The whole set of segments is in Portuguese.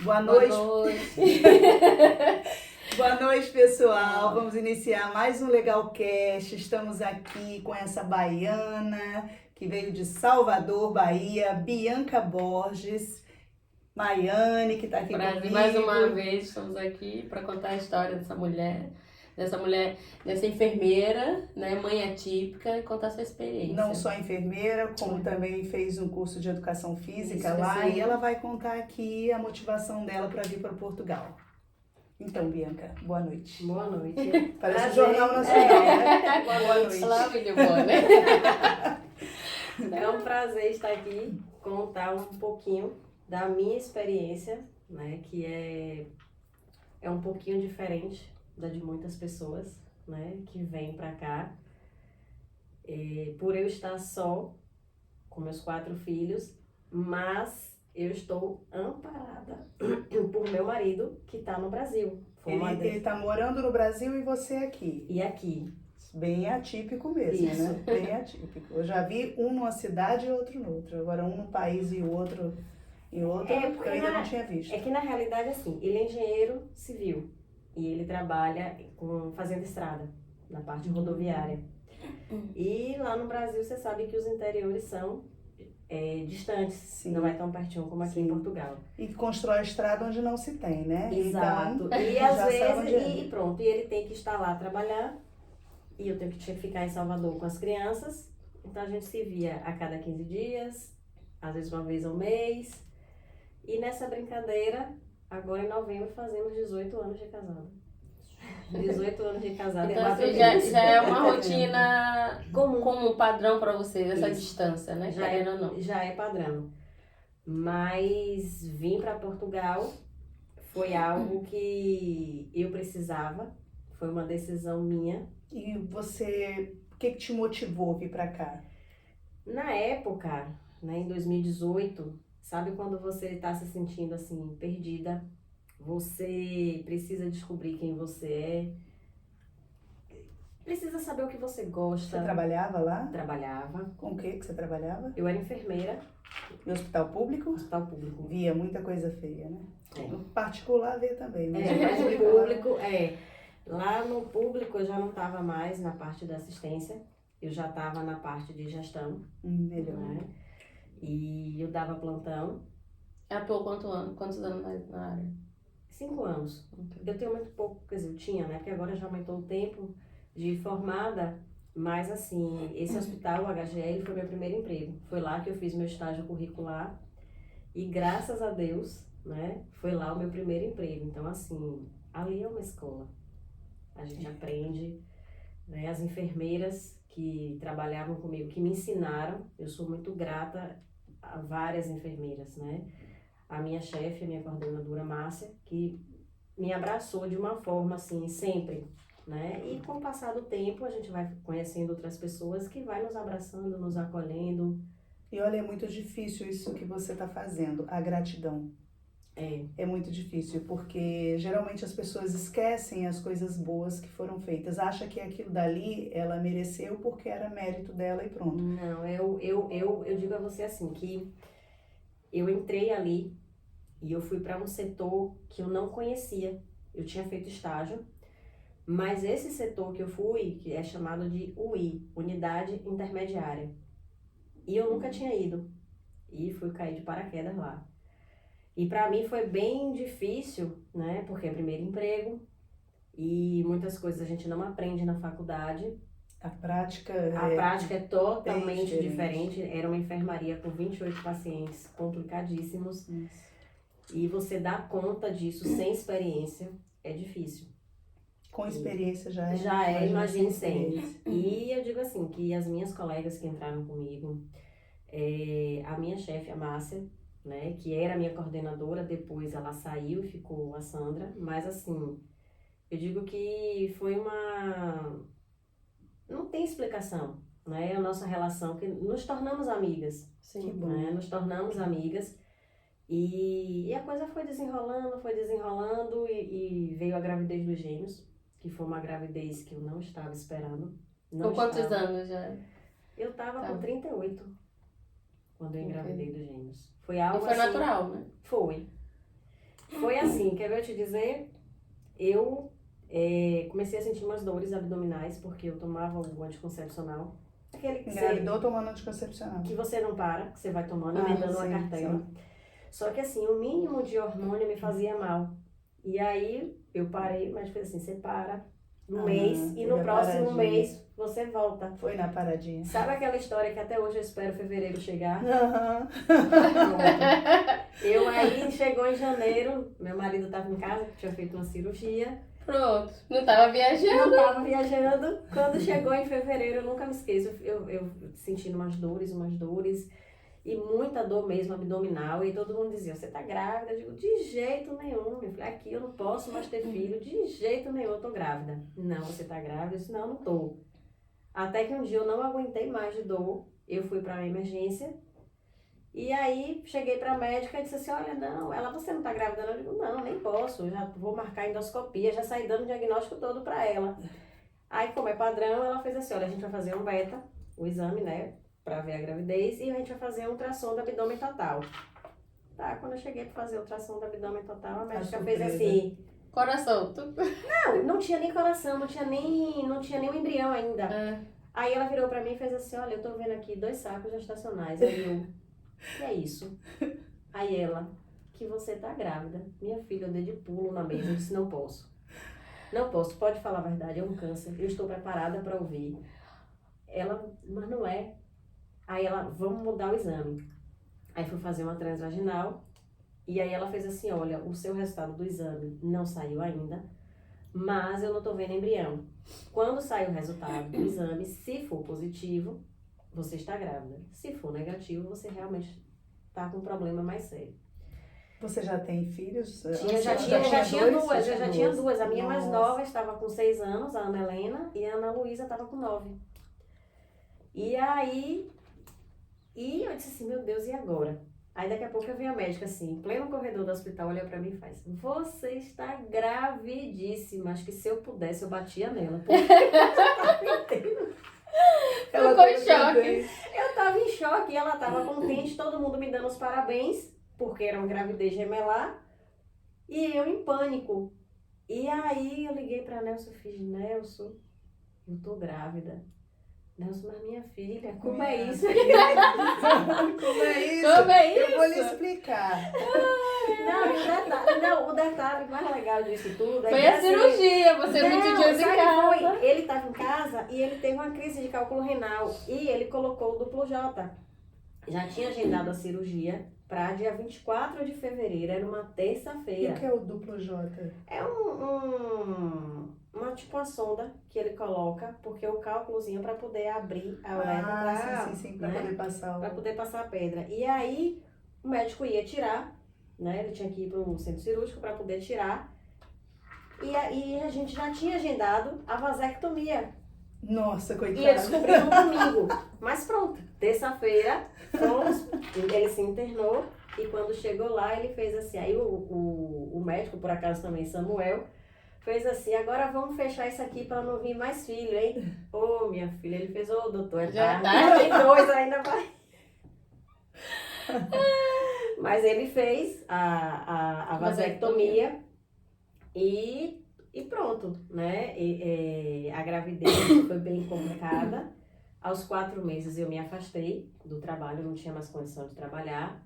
Boa Boa noite. noite. Boa noite, pessoal. Vamos iniciar mais um Legalcast. Estamos aqui com essa baiana que veio de Salvador, Bahia, Bianca Borges. Maiane, que está aqui Prazer, comigo. mais uma vez estamos aqui para contar a história dessa mulher, dessa enfermeira, né, mãe atípica, e contar sua experiência. Não só enfermeira, como também fez um curso de educação física lá, sim. e ela vai contar aqui a motivação dela para vir para Portugal. Então, Bianca, boa noite. Boa noite. Parece um jornal nacional, né? Boa noite. Olá, filho bom, né? É um prazer estar aqui, contar um pouquinho da minha experiência, né, que é um pouquinho diferente da de muitas pessoas, né, que vêm pra cá. Por eu estar só, com meus 4 filhos, mas eu estou amparada por meu marido, que está no Brasil. Ele está morando no Brasil e você aqui. E aqui. Bem atípico mesmo, Isso. né? Bem atípico. Eu já vi um numa cidade e outro noutra. Agora um no país e o outro em outro, porque eu ainda não tinha visto. É que na realidade, assim, ele é engenheiro civil e ele trabalha fazendo estrada, na parte rodoviária. E lá no Brasil, você sabe que os interiores são distantes, Sim. não é tão pertinho como aqui em Portugal. E constrói estrada onde não se tem, né? Exato. Então, e já às sabe onde é. vezes, e pronto, e ele tem que estar lá trabalhar e eu tenho que ficar em Salvador com as crianças. Então a gente se via a cada 15 dias, às vezes uma vez ao mês. E nessa brincadeira, agora em novembro, fazemos 18 anos de casado. 18 anos de casado Então, é assim, maravilhoso. já é uma rotina comum, padrão para vocês, essa Isso. distância, né? Já Querendo ou não. já é padrão. Mas vir para Portugal foi algo que eu precisava, foi uma decisão minha. E você, o que te motivou a vir para cá? Na época, né, em 2018, sabe quando você está se sentindo assim, perdida? Você precisa descobrir quem você é. Precisa saber o que você gosta. Você trabalhava lá? Trabalhava. Com o que você trabalhava? Eu era enfermeira. No hospital público? Hospital público. Via muita coisa feia, né? É. No particular vê também. Mas no público, lá no público eu já não estava mais na parte da assistência. Eu já estava na parte de gestão. Melhor. Né? E eu dava plantão. Por quantos anos na área? 5 anos. Okay. Eu tenho muito pouco, quer dizer, eu tinha, né? Porque agora já aumentou o tempo de formada, mas assim, esse hospital, o HGL, foi meu primeiro emprego. Foi lá que eu fiz meu estágio curricular e graças a Deus, né? Foi lá o meu primeiro emprego. Então, assim, ali é uma escola. A gente aprende, né? As enfermeiras que trabalhavam comigo, que me ensinaram, eu sou muito grata a várias enfermeiras, né? A minha chefe, a minha coordenadora Márcia, que me abraçou de uma forma assim, sempre, né? E com o passar do tempo, a gente vai conhecendo outras pessoas que vai nos abraçando, nos acolhendo. E olha, é muito difícil isso que você está fazendo, a gratidão. É muito difícil, porque geralmente as pessoas esquecem as coisas boas que foram feitas. Acha que aquilo dali ela mereceu porque era mérito dela e pronto. Não, eu digo a você assim, que eu entrei ali e eu fui para um setor que eu não conhecia. Eu tinha feito estágio, mas esse setor que eu fui, que é chamado de UI, Unidade Intermediária, e eu nunca tinha ido. E fui cair de paraquedas lá. E para mim foi bem difícil, né? Porque é primeiro emprego e muitas coisas a gente não aprende na faculdade. A prática é totalmente diferente. Era uma enfermaria com 28 pacientes complicadíssimos. Isso. E você dar conta disso sem experiência é difícil. Com experiência já é. Já é, imagine sem. E eu digo assim, que as minhas colegas que entraram comigo, a minha chefe, a Márcia, né, que era a minha coordenadora, depois ela saiu e ficou a Sandra, mas assim, eu digo que foi não tem explicação, né, a nossa relação, que nos tornamos amigas. Sim. Né, nos tornamos amigas e a coisa foi desenrolando e veio a gravidez dos gêmeos, que foi uma gravidez que eu não estava esperando. Com quantos anos já? Eu estava com 38 quando eu engravidei dos gêmeos. Foi E algo foi assim, natural, né? Foi. Foi assim, quer ver eu te dizer? Eu comecei a sentir umas dores abdominais, porque eu tomava o anticoncepcional. Aquele Engravidou tomando anticoncepcional. que você não para, que você vai tomando, Ah, emendando uma sim, cartela. sim. Só que assim, o mínimo de hormônio me fazia mal. E aí eu parei, mas foi assim, você para um mês e teve no a próximo paradinha. mês você volta. Foi na paradinha. Sabe aquela história que até hoje eu espero fevereiro chegar? Aham. Pronto. Eu aí, chegou em janeiro, meu marido estava em casa, tinha feito uma cirurgia. Pronto. Não tava viajando. Não estava viajando. Quando chegou em fevereiro, eu nunca me esqueço, eu sentindo umas dores, e muita dor mesmo abdominal, e todo mundo dizia, você tá grávida? Eu digo, de jeito nenhum, eu falei, aqui eu não posso mais ter filho, de jeito nenhum eu tô grávida. Não, você tá grávida? Eu disse, não, não tô. Até que um dia eu não aguentei mais de dor, eu fui pra emergência, e aí cheguei pra médica e disse assim, olha, não, você não tá grávida não? Eu digo, não, nem posso, eu já vou marcar endoscopia, já saí dando o diagnóstico todo pra ela. Aí, como é padrão, ela fez assim, olha, a gente vai fazer um beta, o exame, né, pra ver a gravidez, e a gente vai fazer um ultrassom do abdômen total. Tá, quando eu cheguei pra fazer o ultrassom do abdômen total, a médica fez surpresa. assim, Coração. não tinha nem coração, não tinha nem um embrião ainda. É. Aí ela virou pra mim e fez assim, olha, eu tô vendo aqui 2 sacos gestacionais. Aí eu, que é isso? Aí ela, que você tá grávida. Minha filha, eu dei de pulo na mesa, eu disse, não posso. Não posso, pode falar a verdade, é um câncer, eu estou preparada pra ouvir. Ela, mas não é. Aí ela, vamos mudar o exame. Aí fui fazer uma transvaginal, e aí ela fez assim, olha, o seu resultado do exame não saiu ainda, mas eu não tô vendo embrião. Quando sai o resultado do exame, se for positivo, você está grávida. Se for negativo, você realmente tá com um problema mais sério. Você já tem filhos? Já tinha duas. A minha mais Nossa. nova estava com 6 anos, a Ana Helena, e a Ana Luísa estava com 9. E aí, eu disse assim, meu Deus, e agora? Aí daqui a pouco eu vi a médica assim, em pleno corredor do hospital, olhou pra mim e faz, você está gravidíssima, acho que se eu pudesse eu batia nela. Ela Ficou em teve choque. gravidez. Eu tava em choque, ela tava contente, todo mundo me dando os parabéns, porque era uma gravidez gemelar, e eu em pânico. E aí eu liguei pra Nelson e fiz, Nelson, eu tô grávida. Nelson, mas minha filha, como é isso? Como é isso? Como é isso? Eu vou lhe explicar. Não, o detalhe mais legal disso tudo é Foi que a cirurgia, você não não, dias em sabe casa. que foi? Ele estava em casa e ele teve uma crise de cálculo renal e ele colocou o duplo J. Já tinha agendado a cirurgia para dia 24 de fevereiro, era uma E terça-feira. o que é o duplo J? É uma sonda que ele coloca, porque o cálculozinho para poder abrir a uretra sim, para né? poder passar Para poder passar a pedra. E aí o médico ia tirar, né? Ele tinha que ir para o centro cirúrgico para poder tirar. E aí a gente já tinha agendado a vasectomia. Nossa, E coitado. ele descobriu no domingo. Mas pronto, terça-feira, ele se internou e quando chegou lá ele fez assim. Aí o médico, por acaso também, Samuel, fez assim, agora vamos fechar isso aqui para não vir mais filho, hein? Ô, minha filha, ele fez, ô, doutor, é Já tarde. Tem 2 ainda, vai. Mas ele fez a vasectomia e pronto, né? A gravidez foi bem complicada. Aos 4 meses eu me afastei do trabalho, não tinha mais condição de trabalhar.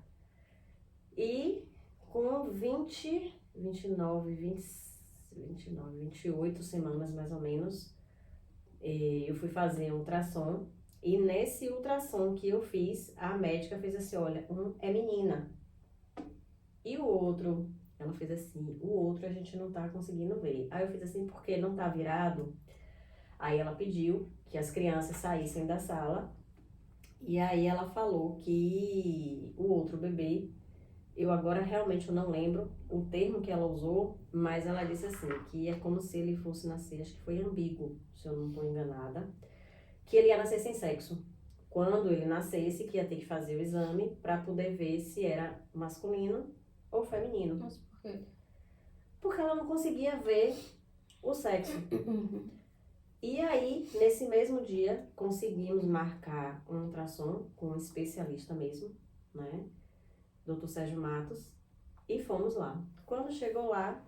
E com 28 semanas mais ou menos, eu fui fazer um ultrassom. E nesse ultrassom que eu fiz, a médica fez assim, olha, é menina. E o outro, ela fez assim, o outro a gente não tá conseguindo ver. Aí eu fiz assim, porque não tá virado. Aí ela pediu que as crianças saíssem da sala. E aí ela falou que o outro bebê, eu agora realmente eu não lembro o termo que ela usou, mas ela disse assim, que é como se ele fosse nascer, acho que foi ambíguo, se eu não estou enganada, que ele ia nascer sem sexo. Quando ele nascesse, que ia ter que fazer o exame para poder ver se era masculino ou feminino. Mas por quê? Porque ela não conseguia ver o sexo. E aí, nesse mesmo dia, conseguimos marcar um ultrassom com um especialista mesmo, né? Dr. Sérgio Matos. E fomos lá. Quando chegou lá,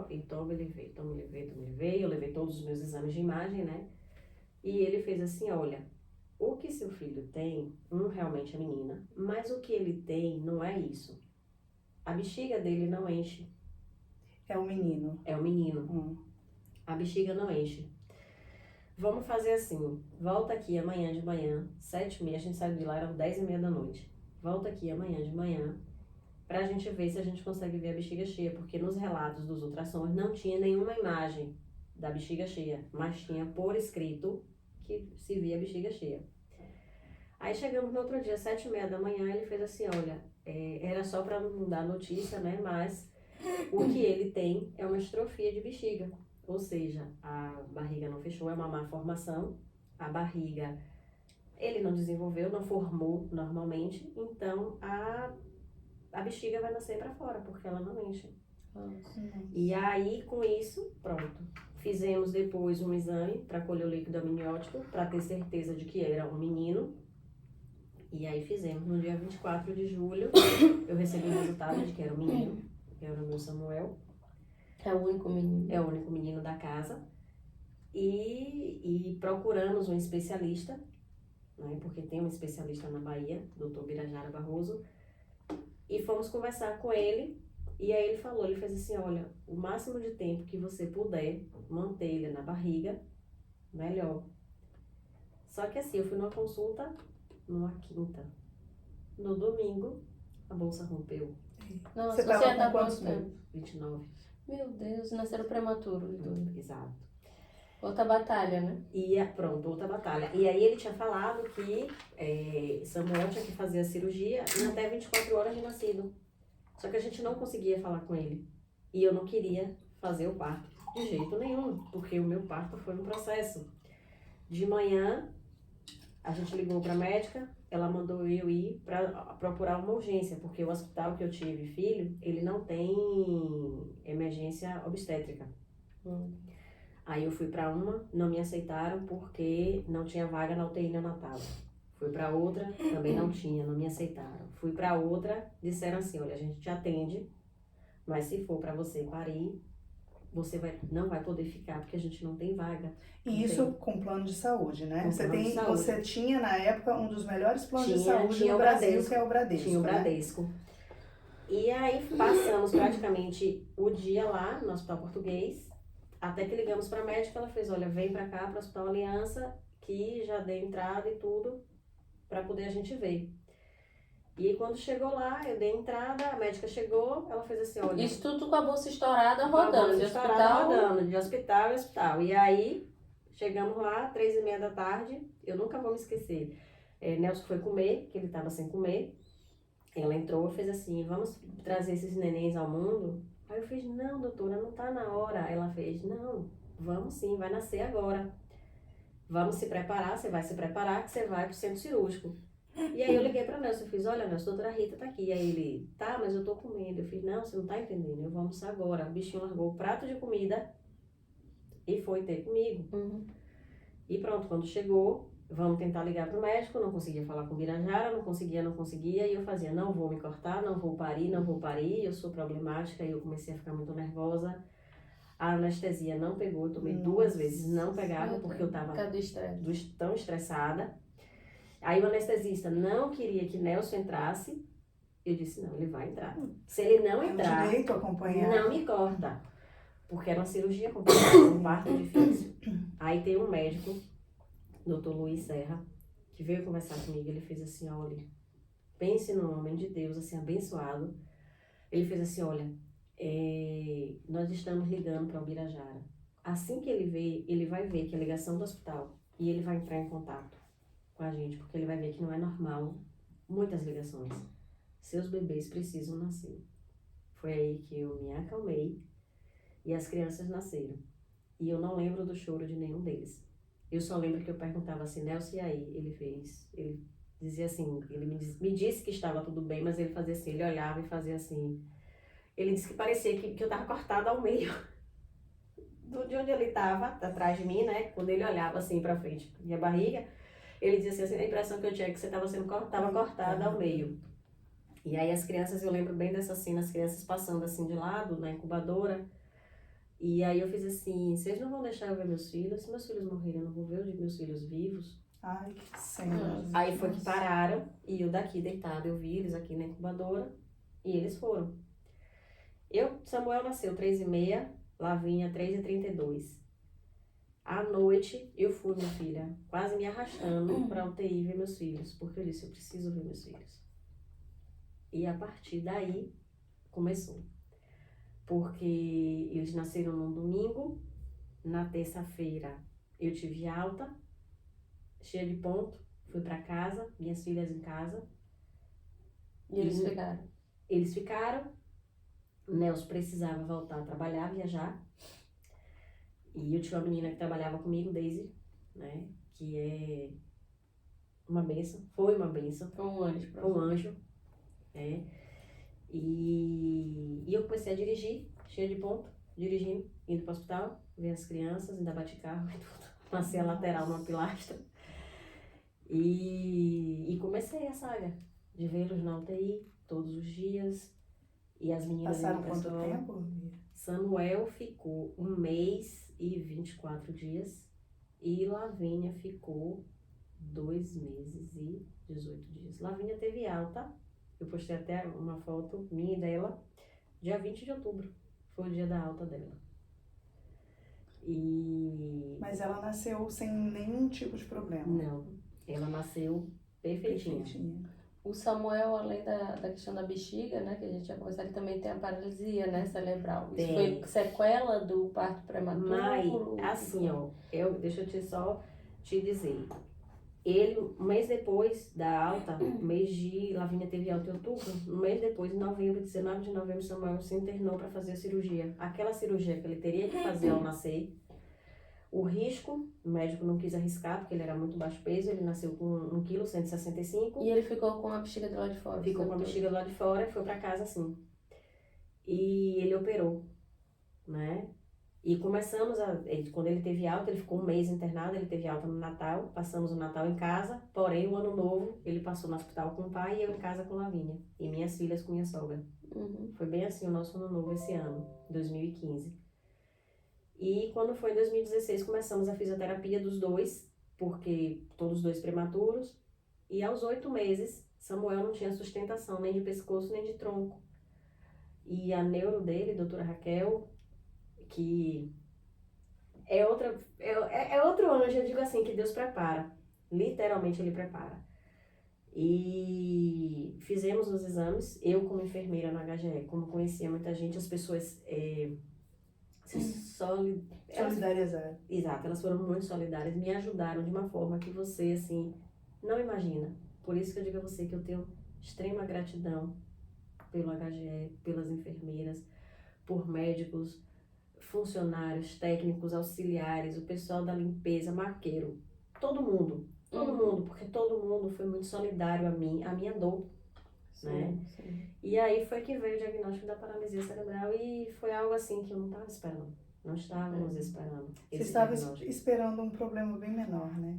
então me levei. Eu levei todos os meus exames de imagem, né? E ele fez assim, olha, o que seu filho tem, realmente é menina, mas o que ele tem não é isso. A bexiga dele não enche. É um menino. É um menino. A bexiga não enche. Vamos fazer assim, volta aqui amanhã de manhã, 7h30, a gente saiu de lá, eram 10h30 da noite. Volta aqui amanhã de manhã, pra gente ver se a gente consegue ver a bexiga cheia, porque nos relatos dos ultrassons não tinha nenhuma imagem da bexiga cheia, mas tinha por escrito que se via a bexiga cheia. Aí chegamos no outro dia, 7h30 da manhã, ele fez assim, olha, era só pra não dar notícia, né, mas o que ele tem é uma estrofia de bexiga, ou seja, a barriga não fechou, é uma má formação, a barriga ele não desenvolveu, não formou normalmente, então a bexiga vai nascer pra fora, porque ela não enche. E aí, com isso, pronto. Fizemos depois um exame para colher o líquido amniótico, para ter certeza de que era um menino. E aí fizemos. No dia 24 de julho, eu recebi o resultado de que era um menino, que era o meu Samuel. É o único menino. É o único menino da casa. E procuramos um especialista, né, porque tem um especialista na Bahia, Dr. Birajara Barroso, e fomos conversar com ele. E aí ele fez assim, olha, o máximo de tempo que você puder manter ele na barriga, melhor. Só que assim, eu fui numa consulta numa quinta. No domingo, a bolsa rompeu. Nossa, Você você tava tá com quantos quanto tempo? meses? 29. Meu Deus, nasceram prematuro os dois. Exato. Outra batalha, né? E pronto, outra batalha. E aí ele tinha falado que Samuel tinha que fazer a cirurgia em até 24 horas de nascido. Só que a gente não conseguia falar com ele. E eu não queria fazer o parto de jeito nenhum, porque o meu parto foi um processo. De manhã, a gente ligou para a médica, ela mandou eu ir para procurar uma urgência, porque o hospital que eu tive filho, ele não tem emergência obstétrica. Aí eu fui para uma, não me aceitaram porque não tinha vaga na UTI neonatal. Fui para outra, também não tinha, não me aceitaram. Fui para outra, disseram assim, olha, a gente te atende, mas se for para você parir, você não vai poder ficar, porque a gente não tem vaga. E isso com plano de saúde, né? Com plano de saúde. Você tinha, na época, um dos melhores planos de Tinha saúde no o Brasil, Bradesco. que é o Bradesco. Tinha o né? Bradesco. E aí passamos praticamente o dia lá no Hospital Português, até que ligamos para a médica, ela fez, olha, vem para cá, para o Hospital Aliança, que já dei entrada e tudo, para poder a gente ver. E aí, quando chegou lá, eu dei entrada, a médica chegou, ela fez assim, olha... Isso tudo com a bolsa estourada com a rodando, bolsa de estourada hospital... rodando, de hospital em hospital. E aí, chegamos lá, 3h30 da tarde, eu nunca vou me esquecer. Nelson foi comer, que ele estava sem comer. Ela entrou e fez assim, vamos trazer esses nenéns ao mundo? Aí eu fiz, não, doutora, não tá na hora. Ela fez, não, vamos sim, vai nascer agora. Vamos se preparar, você vai se preparar que você vai pro centro cirúrgico. E aí eu liguei pra Nelson, eu fiz, olha Nelson, a doutora Rita tá aqui. Aí ele, tá, mas eu tô comendo. Eu fiz, não, você não tá entendendo, eu vou almoçar agora. O bichinho largou o prato de comida e foi ter comigo. E pronto, quando chegou, vamos tentar ligar pro médico, não conseguia falar com o Birajara, não conseguia. E eu fazia, não vou me cortar, não vou parir, eu sou problemática. E eu comecei a ficar muito nervosa. A anestesia não pegou, eu tomei 2 vezes, não pegava, porque eu tava tão estressada. Aí o anestesista não queria que Nelson entrasse. Eu disse, não, ele vai entrar. Se ele não entrar, direito a acompanhar. não me corta. Porque era uma cirurgia complicada, um parto difícil. Aí tem um médico, Dr. Luiz Serra, que veio conversar comigo. Ele fez assim, olha, pense no homem de Deus, assim, abençoado. Ele fez assim, olha, nós estamos ligando para o Birajara. Assim que ele vai ver que é a ligação do hospital e ele vai entrar em contato com a gente, porque ele vai ver que não é normal muitas ligações. Seus bebês precisam nascer. Foi aí que eu me acalmei e as crianças nasceram. E eu não lembro do choro de nenhum deles. Eu só lembro que eu perguntava assim, Nelson, e aí? Ele dizia assim, ele me disse que estava tudo bem, mas ele fazia assim, ele olhava e fazia assim. Ele disse que parecia que eu estava cortada ao meio. De onde ele estava, atrás de mim, né? Quando ele olhava assim pra frente, minha barriga, ele dizia assim, a impressão que eu tinha é que você estava cortada ao meio. E aí as crianças, eu lembro bem dessa cena, as crianças passando assim de lado, na incubadora. E aí eu fiz assim, vocês não vão deixar eu ver meus filhos? Se meus filhos morrerem, eu não vou ver os meus filhos vivos. Ai, que cena. gente. Aí foi que Nossa. pararam, e eu daqui deitada, eu vi eles aqui na incubadora, e eles foram. Samuel nasceu 3h30, Lavinha 3h32. À noite, eu fui, minha filha, quase me arrastando para UTI ver meus filhos, porque eu disse, eu preciso ver meus filhos. E a partir daí, começou. Porque eles nasceram num domingo, na terça-feira eu tive alta, cheia de ponto, fui para casa, minhas filhas em casa. E eles ficaram? Eles ficaram, Nelson precisava voltar a trabalhar, viajar. E eu tinha uma menina que trabalhava comigo, Daisy, né? Que é uma bênção, foi uma bênção. Foi um anjo. Foi um anjo, né? E eu comecei a dirigir, cheia de ponto, dirigindo, indo para o hospital, ver as crianças, ainda bati carro e tudo. Passei a lateral numa pilastra. E comecei a saga de vê-los na UTI todos os dias. E as meninas... Passaram quanto tempo? Samuel ficou 1 mês e 24 dias. E Lavínia ficou 2 meses e 18 dias. Lavínia teve alta. Eu postei até uma foto minha e dela. Dia 20 de outubro. Foi o dia da alta dela. Mas ela nasceu sem nenhum tipo de problema? Não. Ela nasceu perfeitinha. O Samuel, além da questão da bexiga, né, que a gente já conversou, ele também tem a paralisia, né, cerebral. Isso foi sequela do parto prematuro? Mas, assim, ó, deixa eu só te dizer. Ele, um mês depois da alta, Lavínia teve alta em outubro, um mês depois, em novembro, 19 de novembro, Samuel se internou para fazer a cirurgia. Aquela cirurgia que ele teria que fazer ao nascer. O risco, o médico não quis arriscar, porque ele era muito baixo peso, ele nasceu com 1,165 kg. E ele ficou com a bexiga do lado de fora? Ficou com a bexiga do lado de fora e foi para casa assim. E ele operou, né? E começamos quando ele teve alta, ele ficou 1 mês internado, ele teve alta no Natal, passamos o Natal em casa, porém o Ano Novo ele passou no hospital com o pai e eu em casa com Lavínia. E minhas filhas com minha sogra. Foi bem assim o nosso Ano Novo esse ano, 2015. E quando foi em 2016, começamos a fisioterapia dos dois, porque todos os dois prematuros. E aos 8 meses, Samuel não tinha sustentação nem de pescoço nem de tronco. E a neuro dele, doutora Raquel, que é outro anjo, eu digo assim, que Deus prepara. Literalmente Ele prepara. E fizemos os exames, eu como enfermeira na HGE, como conhecia muita gente, as pessoas... Solidarizaram. Exato, elas foram muito solidárias, me ajudaram de uma forma que você, assim, não imagina. Por isso que eu digo a você que eu tenho extrema gratidão pelo HGE, pelas enfermeiras, por médicos, funcionários, técnicos, auxiliares, o pessoal da limpeza, marqueiro, todo mundo, porque todo mundo foi muito solidário a minha dor. Né? Sim. E aí foi que veio o diagnóstico da paralisia cerebral e foi algo assim que eu não estava esperando. Não estávamos esperando. Você estava esperando um problema bem menor, né?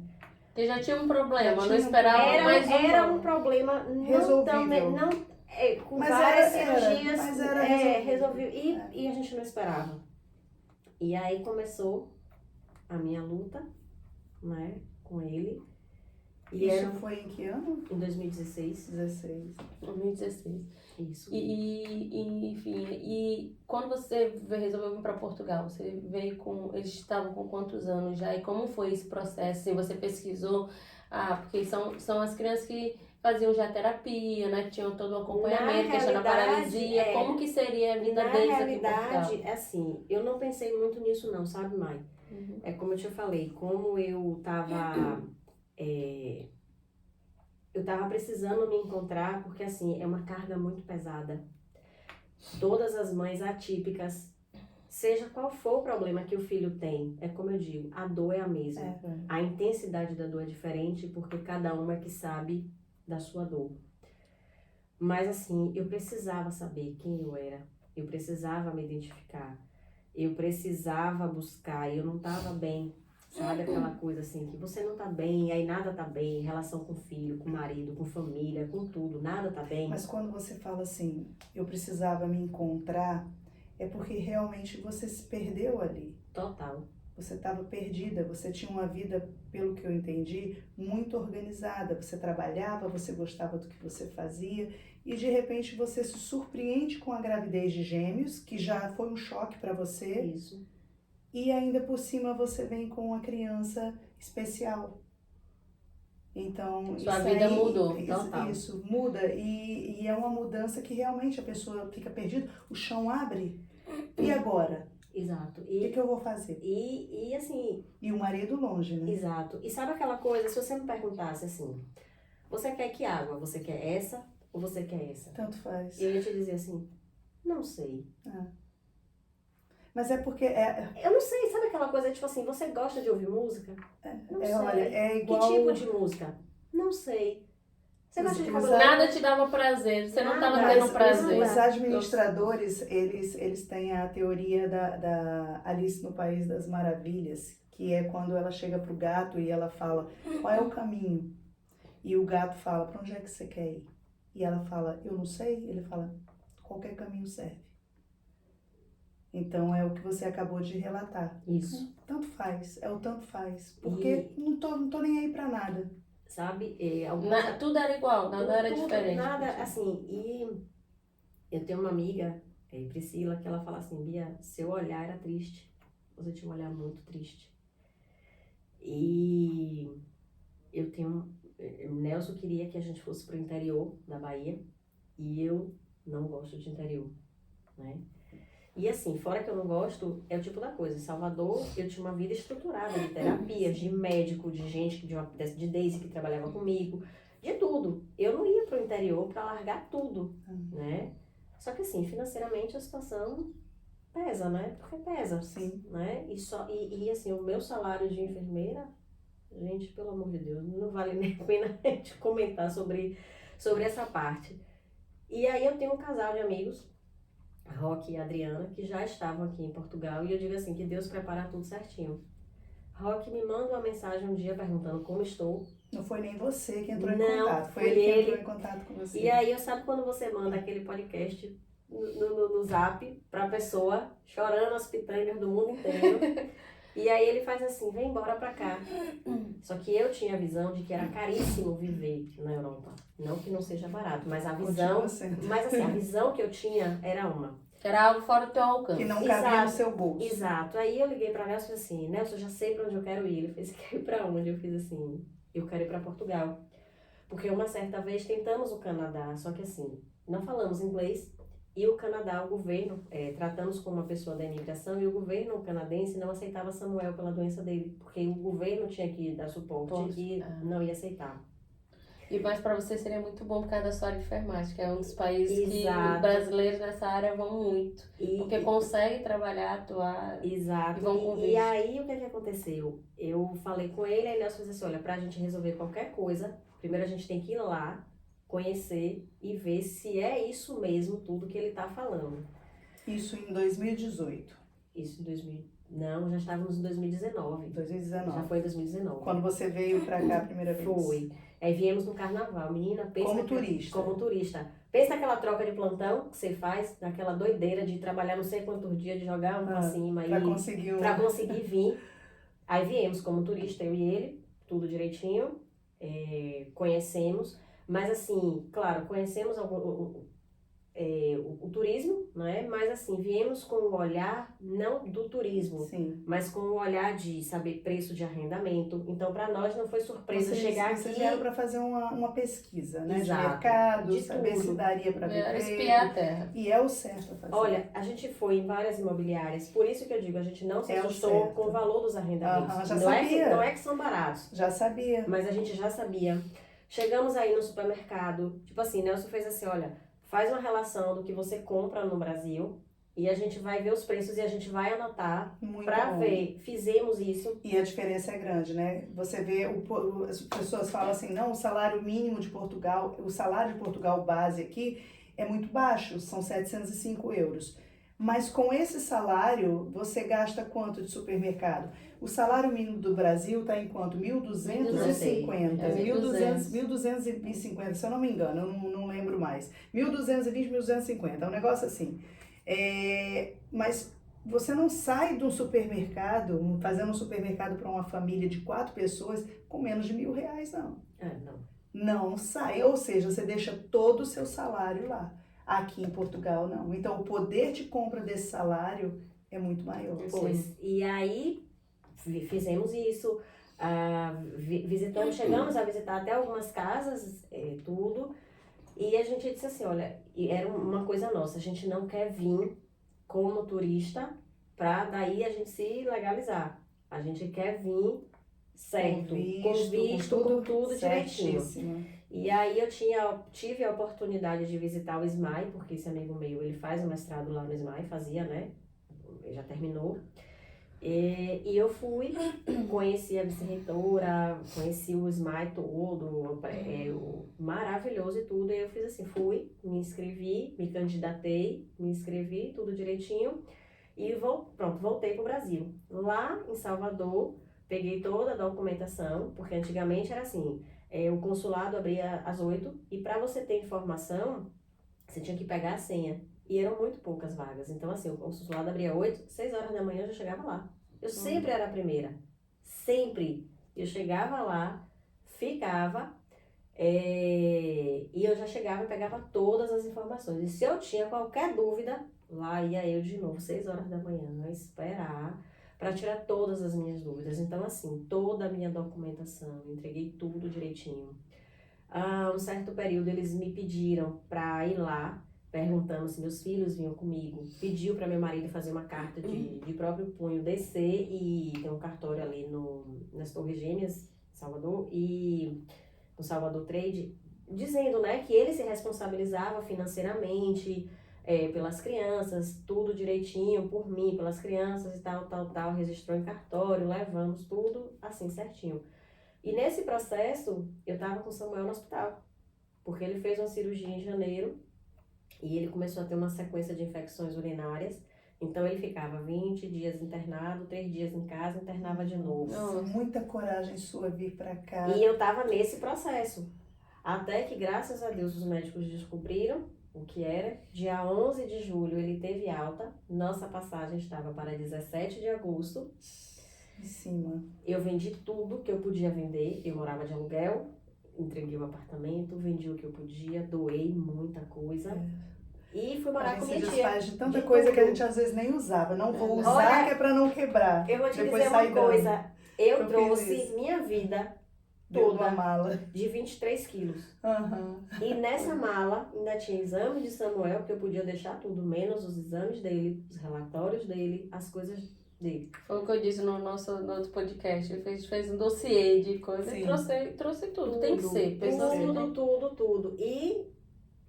Porque já tinha um problema, não esperava mais Era um problema resolvível. Com várias cirurgias, mas era resolvível. E a gente não esperava. E aí começou a minha luta, né, com ele. E isso foi em que ano? Em 2016. 2016. Isso. E quando você resolveu vir para Portugal, você veio com... Eles estavam com quantos anos já? E como foi esse processo? Assim, você pesquisou? Porque são as crianças que faziam já terapia, né? Tinham todo o acompanhamento, questão da paralisia. Como que seria a vida deles aqui em Portugal? Na realidade, assim, eu não pensei muito nisso não, sabe, Mai? É como eu te falei, como eu tava... eu tava precisando me encontrar, porque assim, é uma carga muito pesada. Todas as mães atípicas, seja qual for o problema que o filho tem, é como eu digo, a dor é a mesma. A intensidade da dor é diferente, porque cada uma é que sabe da sua dor. Mas assim, eu precisava saber quem eu era, eu precisava me identificar, eu precisava buscar, eu não tava bem Sabe aquela coisa assim, que você não tá bem, aí nada tá bem, relação com o filho, com o marido, com família, com tudo, nada tá bem. Mas quando você fala assim, eu precisava me encontrar, é porque realmente você se perdeu ali. Total. Você estava perdida, você tinha uma vida, pelo que eu entendi, muito organizada. Você trabalhava, você gostava do que você fazia e de repente você se surpreende com a gravidez de gêmeos, que já foi um choque para você. Isso. E ainda por cima você vem com uma criança especial. Então, Sua isso vida aí, mudou, total. isso muda e é uma mudança que realmente a pessoa fica perdida, o chão abre. E agora? Exato. O que eu vou fazer? E assim... E o marido longe, né? Exato. E sabe aquela coisa, se você me perguntasse assim, você quer que água? Você quer essa ou você quer essa? Tanto faz. Eu ia te dizer assim, não sei. Mas é porque Eu não sei, sabe aquela coisa, tipo assim, você gosta de ouvir música? Não sei. olha, é igual... Que tipo de música? Não sei. Você gosta de cabelo? Nada te dava prazer, você não tava Nada, tendo prazer. Os administradores, eles têm a teoria da Alice no País das Maravilhas, que é quando ela chega pro gato e ela fala, qual é o caminho? E o gato fala, para onde é que você quer ir? E ela fala, eu não sei. Ele fala, qualquer caminho serve. Então é o que você acabou de relatar. Isso. Tanto faz, é o tanto faz. Porque não tô nem aí pra nada. Sabe? Tudo era igual, nada era tudo, diferente. Nada, assim, e eu tenho uma amiga, Priscila, que ela fala assim, Bia, seu olhar era triste. Você tinha um olhar muito triste. E eu tenho... Nelson queria que a gente fosse pro interior da Bahia e eu não gosto de interior, né? E assim, fora que eu não gosto, é o tipo da coisa. Em Salvador, eu tinha uma vida estruturada de terapias, de médico, de gente, de Daisy que trabalhava comigo, de tudo. Eu não ia pro interior para largar tudo, né? Só que assim, financeiramente a situação pesa, né? Porque pesa, Sim. Né? E assim, o meu salário de enfermeira, gente, pelo amor de Deus, não vale nem a pena a gente comentar sobre essa parte. E aí eu tenho um casal de amigos, Roque e Adriana, que já estavam aqui em Portugal, e eu digo assim, que Deus prepara tudo certinho. Roque me manda uma mensagem um dia perguntando como estou. Não foi nem você que entrou em Não, contato, foi ele que entrou em contato com você. E aí, sabe quando você manda aquele podcast no zap pra pessoa, chorando as pitangas do mundo inteiro, e aí ele faz assim, vem embora pra cá. Só que eu tinha a visão de que era caríssimo viver na Europa. Não que não seja barato, mas a visão... Mas assim, a visão que eu tinha era uma. Era algo fora do teu alcance. Que não cabia no seu bolso. Exato. Aí eu liguei pra Nelson e falei assim, Nelson, eu já sei pra onde eu quero ir. Ele fez, quer ir pra onde? Eu fiz assim, eu quero ir pra Portugal. Porque uma certa vez tentamos o Canadá, só que assim, não falamos inglês. E o Canadá, o governo, tratamos com uma pessoa da imigração, e o governo canadense não aceitava Samuel pela doença dele, porque o governo tinha que dar suporte e não ia aceitar. Mas para você seria muito bom por causa da sua área de enfermagem, que é um dos países Exato. que os brasileiros nessa área vão muito. Porque conseguem trabalhar, atuar. Exato. E vão com E aí, o que aconteceu? Eu falei com ele, aí Nelson fez assim, olha, pra gente resolver qualquer coisa, primeiro a gente tem que ir lá, conhecer e ver se é isso mesmo tudo que ele tá falando. Isso em 2018. Isso em Não, já estávamos em 2019. 2019. Já foi em 2019. Quando você veio pra cá a primeira vez. Foi. Aí viemos no carnaval. Menina, pensa... Como turista. Como turista. Pensa naquela troca de plantão que você faz, naquela doideira de trabalhar não sei quantos dias, de jogar pra cima. Pra conseguir Pra conseguir vir. Aí viemos como turista, eu e ele, tudo direitinho. Conhecemos. Mas assim, claro, conhecemos o turismo, né? Mas assim, viemos com o olhar não do turismo, Sim. mas com o olhar de saber preço de arrendamento. Então, para nós não foi surpresa chegar aqui. Vocês vieram para fazer uma pesquisa, né? Exato. De mercado, De saber tudo. se daria para viver. Espiar a terra. E é o certo a fazer. Olha, a gente foi em várias imobiliárias, por isso que eu digo, a gente não se É o assustou certo. com o valor dos arrendamentos. Já não sabia. não é que são baratos, Já sabia. mas a gente já sabia. Chegamos aí no supermercado, tipo assim, Nelson fez assim, olha, faz uma relação do que você compra no Brasil e a gente vai ver os preços e a gente vai anotar para ver. Fizemos isso. E a diferença é grande, né? Você vê, as pessoas falam assim, não, o salário mínimo de Portugal, o salário de Portugal base aqui é muito baixo, são 705 euros. Mas com esse salário, você gasta quanto de supermercado? O salário mínimo do Brasil está em quanto? 1.250. É 1.200. 1.250, se eu não me engano, eu não lembro mais. 1.220, 1.250, é um negócio assim. Mas você não sai de um supermercado, fazendo um supermercado para uma família de 4 pessoas, com menos de R$1.000, não. Não. Não sai, ou seja, você deixa todo o seu salário lá. Aqui em Portugal, não. Então, o poder de compra desse salário é muito maior. Pois. E aí, fizemos isso, chegamos a visitar até algumas casas, tudo. E a gente disse assim, olha, e era uma coisa nossa, a gente não quer vir como turista para daí a gente se legalizar. A gente quer vir certo, com visto, com tudo direitinho. E aí eu tive a oportunidade de visitar o SMAI, porque esse amigo meu, ele faz o mestrado lá no SMAI, fazia, né? Ele já terminou. E eu fui, conheci a vice-reitora, conheci o SMAI todo, maravilhoso e tudo. E eu fiz assim, me inscrevi, me candidatei, me inscrevi, tudo direitinho. E voltei pro Brasil. Lá em Salvador, peguei toda a documentação, porque antigamente era assim, o consulado abria às 8 e para você ter informação, você tinha que pegar a senha. E eram muito poucas vagas. Então, assim, o consulado abria 8, 6 horas da manhã eu já chegava lá. Eu sempre era a primeira. Sempre. Eu chegava lá, ficava, e eu já chegava e pegava todas as informações. E se eu tinha qualquer dúvida, lá ia eu de novo, 6 horas da manhã, esperar para tirar todas as minhas dúvidas. Então, assim, toda a minha documentação, entreguei tudo direitinho. Um certo período eles me pediram para ir lá, perguntando se meus filhos vinham comigo. Pediu para meu marido fazer uma carta de próprio punho, descer e tem um cartório ali nas Torres Gêmeas, Salvador, e no Salvador Trade, dizendo, né, que ele se responsabilizava financeiramente, pelas crianças, tudo direitinho, por mim, pelas crianças e tal, registrou em cartório, levamos tudo assim certinho. E nesse processo, eu tava com o Samuel no hospital, porque ele fez uma cirurgia em janeiro e ele começou a ter uma sequência de infecções urinárias. Então ele ficava 20 dias internado, 3 dias em casa, internava de novo. Nossa, muita coragem sua vir pra cá. E eu tava nesse processo. Até que, graças a Deus, os médicos descobriram o que era. Dia 11 de julho ele teve alta. Nossa passagem estava para 17 de agosto. Em cima. Eu vendi tudo que eu podia vender. Eu morava de aluguel, entreguei o apartamento, vendi o que eu podia, doei muita coisa. E fui morar com minha tia. Faz de tanta coisa que a gente às vezes nem usava. Não vou usar, que é pra não quebrar. Eu vou te dizer uma coisa. Eu trouxe minha vida toda mala de 23 quilos. Uhum. E nessa mala ainda tinha exame de Samuel, que eu podia deixar tudo, menos os exames dele, os relatórios dele, as coisas dele. Foi o que eu disse no outro podcast. Ele fez um dossiê de coisas e trouxe tudo. Tem que ser. Tudo. E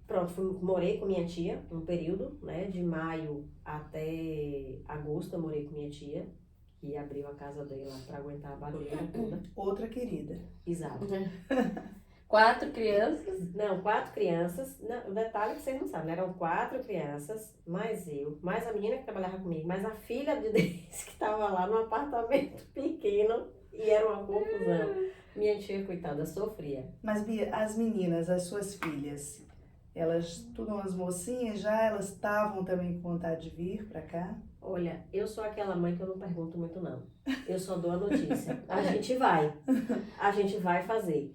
pronto, morei com minha tia um período, né? De maio até agosto eu morei com minha tia. Que abriu a casa dela para aguentar a barulheira toda. Outra querida. Exato. 4 crianças? Não, 4 crianças. Não, o detalhe que vocês não sabem, eram 4 crianças, mais eu, mais a menina que trabalhava comigo, mais a filha de Denis que estava lá no apartamento pequeno e era uma confusão. Minha tia, coitada, sofria. Mas, Bia, as meninas, as suas filhas, elas, tudo umas mocinhas já, elas estavam também com vontade de vir para cá? Olha, eu sou aquela mãe que eu não pergunto muito não. Eu só dou a notícia. A gente vai fazer.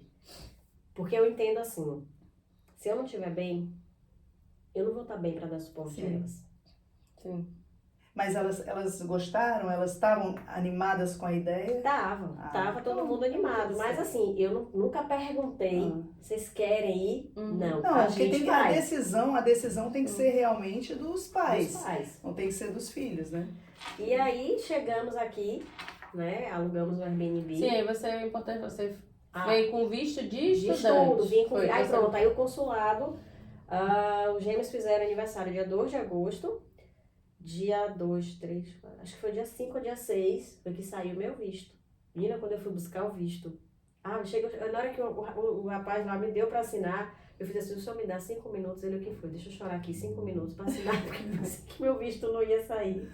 Porque eu entendo assim, se eu não estiver bem, eu não vou estar bem para dar suporte a elas. Sim. Mas elas gostaram? Elas estavam animadas com a ideia? Tava todo mundo animado. Mas assim, eu nunca perguntei, vocês querem ir? Não, porque tem a decisão tem que ser realmente dos pais. Não tem que ser dos filhos, né? E aí, chegamos aqui, né, alugamos o Airbnb. Sim, aí é importante, você veio com visto de estudante. Estudo, vim com... Aí pronto, aí o consulado, os gêmeos fizeram aniversário dia 2 de agosto. Dia 2, 3, acho que foi dia 5 ou dia 6, foi que saiu o meu visto. Menina, quando eu fui buscar o visto. Na hora que o rapaz lá me deu para assinar, Eu fiz assim, só me dá 5 minutos, ele o que foi? Deixa eu chorar aqui 5 minutos pra assinar, porque eu pensei que meu visto não ia sair.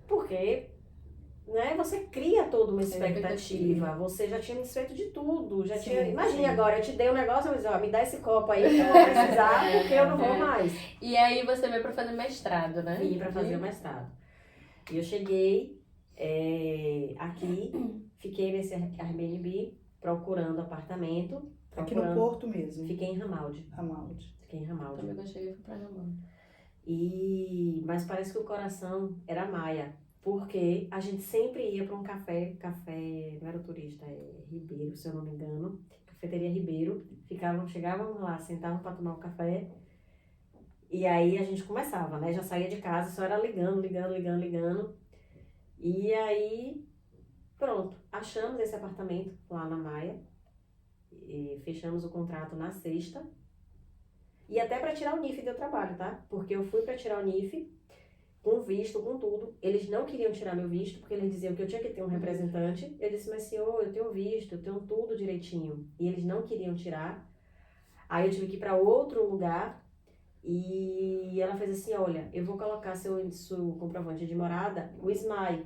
Porque, né, você cria toda uma expectativa, você já tinha me desfeito de tudo, já tinha... Imagine agora, eu te dei um negócio, eu vou dizer, ó, me dá esse copo aí que eu vou precisar, porque eu não vou mais. E aí você veio pra fazer mestrado, né? Vim pra fazer o mestrado. E eu cheguei aqui, fiquei nesse Airbnb, procurando apartamento. Aqui no Porto mesmo. Fiquei em Ramalde. Fiquei em Ramalde. Também quando eu cheguei, fui pra Ramalde. Mas parece que o coração era Maia, porque a gente sempre ia para um café, não era o Turista, é Ribeiro, se eu não me engano, Cafeteria Ribeiro, chegávamos lá, sentávamos para tomar um café, e aí a gente começava, né, já saía de casa, só era ligando, e aí, pronto, achamos esse apartamento lá na Maia, e fechamos o contrato na sexta, e até para tirar o NIF deu trabalho, tá? Porque eu fui para tirar o NIF, com visto, com tudo. Eles não queriam tirar meu visto, porque eles diziam que eu tinha que ter um representante. Eu disse, mas senhor, eu tenho visto, eu tenho tudo direitinho. E eles não queriam tirar. Aí eu tive que ir para outro lugar. E ela fez assim, olha, eu vou colocar seu comprovante de morada, o SMAI.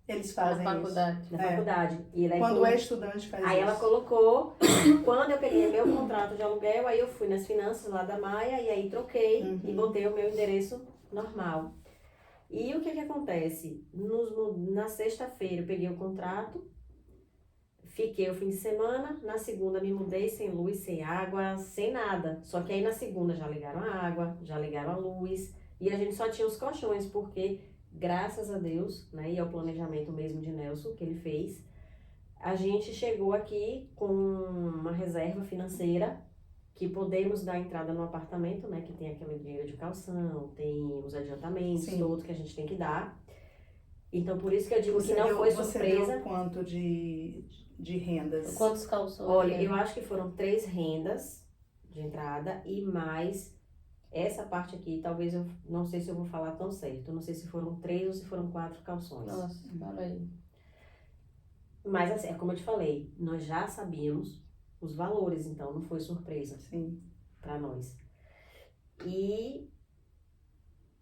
Eles fazem na faculdade. isso. Na faculdade. E aí Quando é estudante faz aí isso. ela colocou, quando eu peguei meu contrato de aluguel, aí eu fui nas finanças lá da Maia e aí troquei e botei o meu endereço normal. E o que que acontece? Na sexta-feira eu peguei o contrato, fiquei o fim de semana, na segunda me mudei sem luz, sem água, sem nada. Só que aí na segunda já ligaram a água, já ligaram a luz e a gente só tinha os colchões, porque graças a Deus, né, e ao planejamento mesmo de Nelson que ele fez, a gente chegou aqui com uma reserva financeira que podemos dar entrada no apartamento, né, que tem aquele dinheiro de calção, tem os adiantamentos todos que a gente tem que dar. Então, por isso que eu digo que não foi surpresa. Você deu quanto de rendas? Quantos calções? Olha, eu acho que foram 3 rendas de entrada e mais essa parte aqui, talvez eu não sei se eu vou falar tão certo, não sei se foram 3 ou se foram 4 calções. Nossa, fala aí. Mas assim, é como eu te falei, nós já sabíamos os valores, então não foi surpresa para nós. E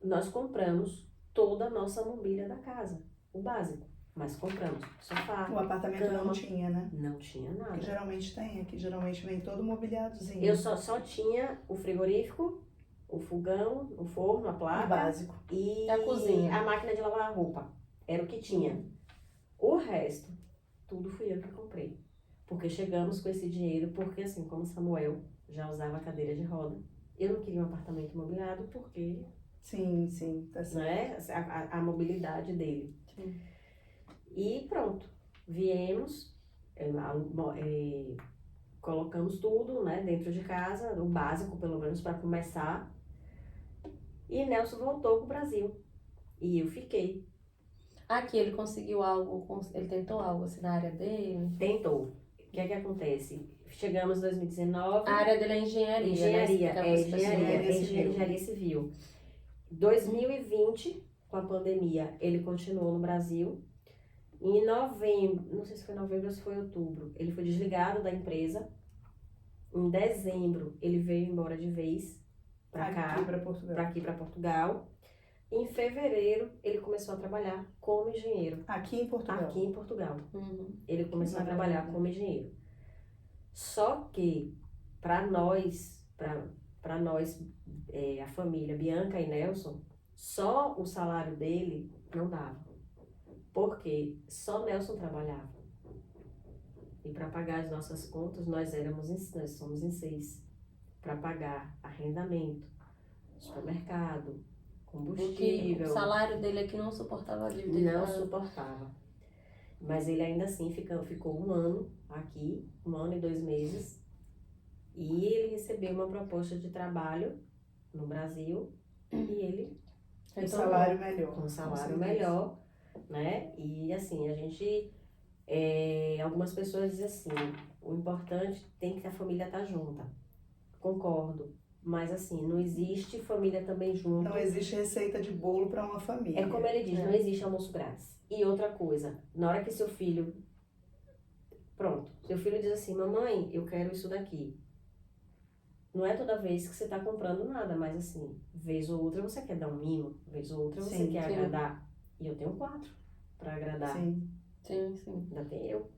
nós compramos toda a nossa mobília da casa, o básico. Mas compramos sofá, o apartamento cama. não tinha, né? Não tinha nada. Porque geralmente tem, aqui geralmente vem todo mobiliadozinho. Eu só tinha o frigorífico, o fogão, o forno, a placa. O básico. E a cozinha. A máquina de lavar roupa. Era o que tinha. O resto, tudo fui eu que comprei. Porque chegamos com esse dinheiro, porque assim, como Samuel já usava cadeira de roda, eu não queria um apartamento imobiliado porque... Sim, tá certo. Né, a mobilidade dele. Sim. E pronto, viemos, colocamos tudo, né, dentro de casa, o básico pelo menos para começar. E Nelson voltou pro Brasil. E eu fiquei. Aqui ele conseguiu algo, ele tentou algo assim na área dele? Tentou. O que é que acontece? Chegamos em 2019. A área dele é engenharia. Engenharia civil. 2020, com a pandemia, ele continuou no Brasil. Em novembro, não sei se foi novembro ou se foi outubro, ele foi desligado da empresa. Em dezembro, ele veio embora de vez para cá, aqui para Portugal. Em fevereiro, ele começou a trabalhar como engenheiro. Aqui em Portugal? Ele começou a trabalhar como engenheiro. Só que, para nós, a família Bianca e Nelson, só o salário dele não dava. Porque só Nelson trabalhava. E para pagar as nossas contas, nós somos em 6. Para pagar arrendamento, supermercado, combustível. O salário dele aqui não suportava a dívida. Não suportava. Mas ele ainda assim ficou 1 ano aqui, 1 ano e 2 meses. E ele recebeu uma proposta de trabalho no Brasil. E ele... Com salário melhor. Com salário melhor, né? E assim, a gente... algumas pessoas dizem assim, o importante tem que a família estar junta. Concordo. Mas assim, não existe família também junto. Não existe receita de bolo para uma família. É como ele diz, não existe almoço grátis. E outra coisa, na hora que seu filho... Pronto, seu filho diz assim, mamãe, eu quero isso daqui. não é toda vez que você tá comprando nada, mas assim, vez ou outra você quer dar um mimo, vez ou outra você Sim, quer sim. agradar. E eu tenho 4 para agradar. Sim. Sim, sim. Ainda tem eu.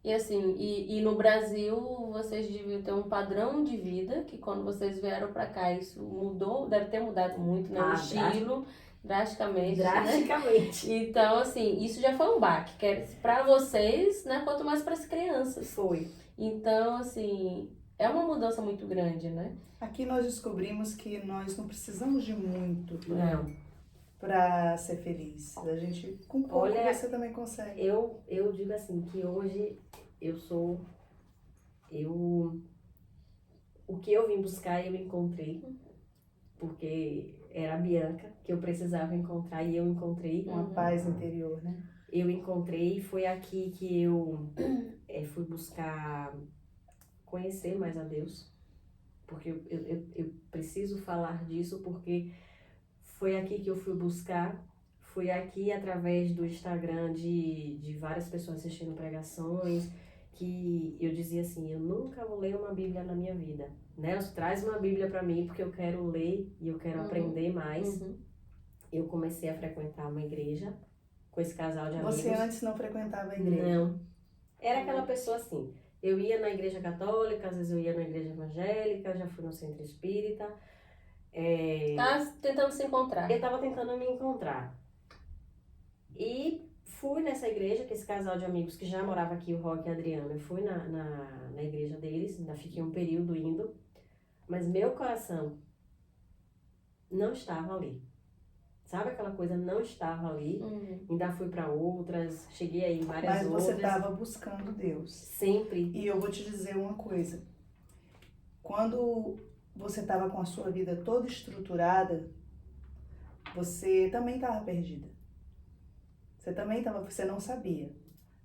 E assim, e no Brasil vocês deviam ter um padrão de vida que quando vocês vieram pra cá isso mudou, deve ter mudado muito, né? O estilo, drasticamente, né? Drasticamente. Então, assim, isso já foi um baque, que é pra vocês, né? Quanto mais pras crianças. Foi. Então, assim, é uma mudança muito grande, né? Aqui nós descobrimos que nós não precisamos de muito Não. para ser feliz. A gente, com pouco, Olha, você também consegue. Eu digo assim, que hoje o que eu vim buscar eu encontrei, porque era a Bianca que eu precisava encontrar e eu encontrei. Uma paz interior, né? Eu encontrei e foi aqui que eu fui buscar conhecer mais a Deus, porque eu preciso falar disso, porque foi aqui que eu fui buscar, foi aqui através do Instagram de várias pessoas assistindo pregações, que eu dizia assim, eu nunca vou ler uma Bíblia na minha vida. Nelson, traz uma Bíblia para mim, porque eu quero ler e eu quero aprender mais. Eu comecei a frequentar uma igreja com esse casal de amigos. Você antes não frequentava a igreja? Não. Era aquela pessoa assim, eu ia na igreja católica, às vezes eu ia na igreja evangélica, já fui no centro espírita. Tá tentando se encontrar. Eu tava tentando me encontrar. E fui nessa igreja, que esse casal de amigos que já morava aqui, o Roque e a Adriana, eu fui na igreja deles, ainda fiquei um período indo, mas meu coração não estava ali. Sabe aquela coisa, não estava ali. Ainda fui para outras, cheguei aí em várias Mas outras. você estava buscando Deus. Sempre. E eu vou te dizer uma coisa. Quando você estava com a sua vida toda estruturada, você também estava perdida. Você não sabia,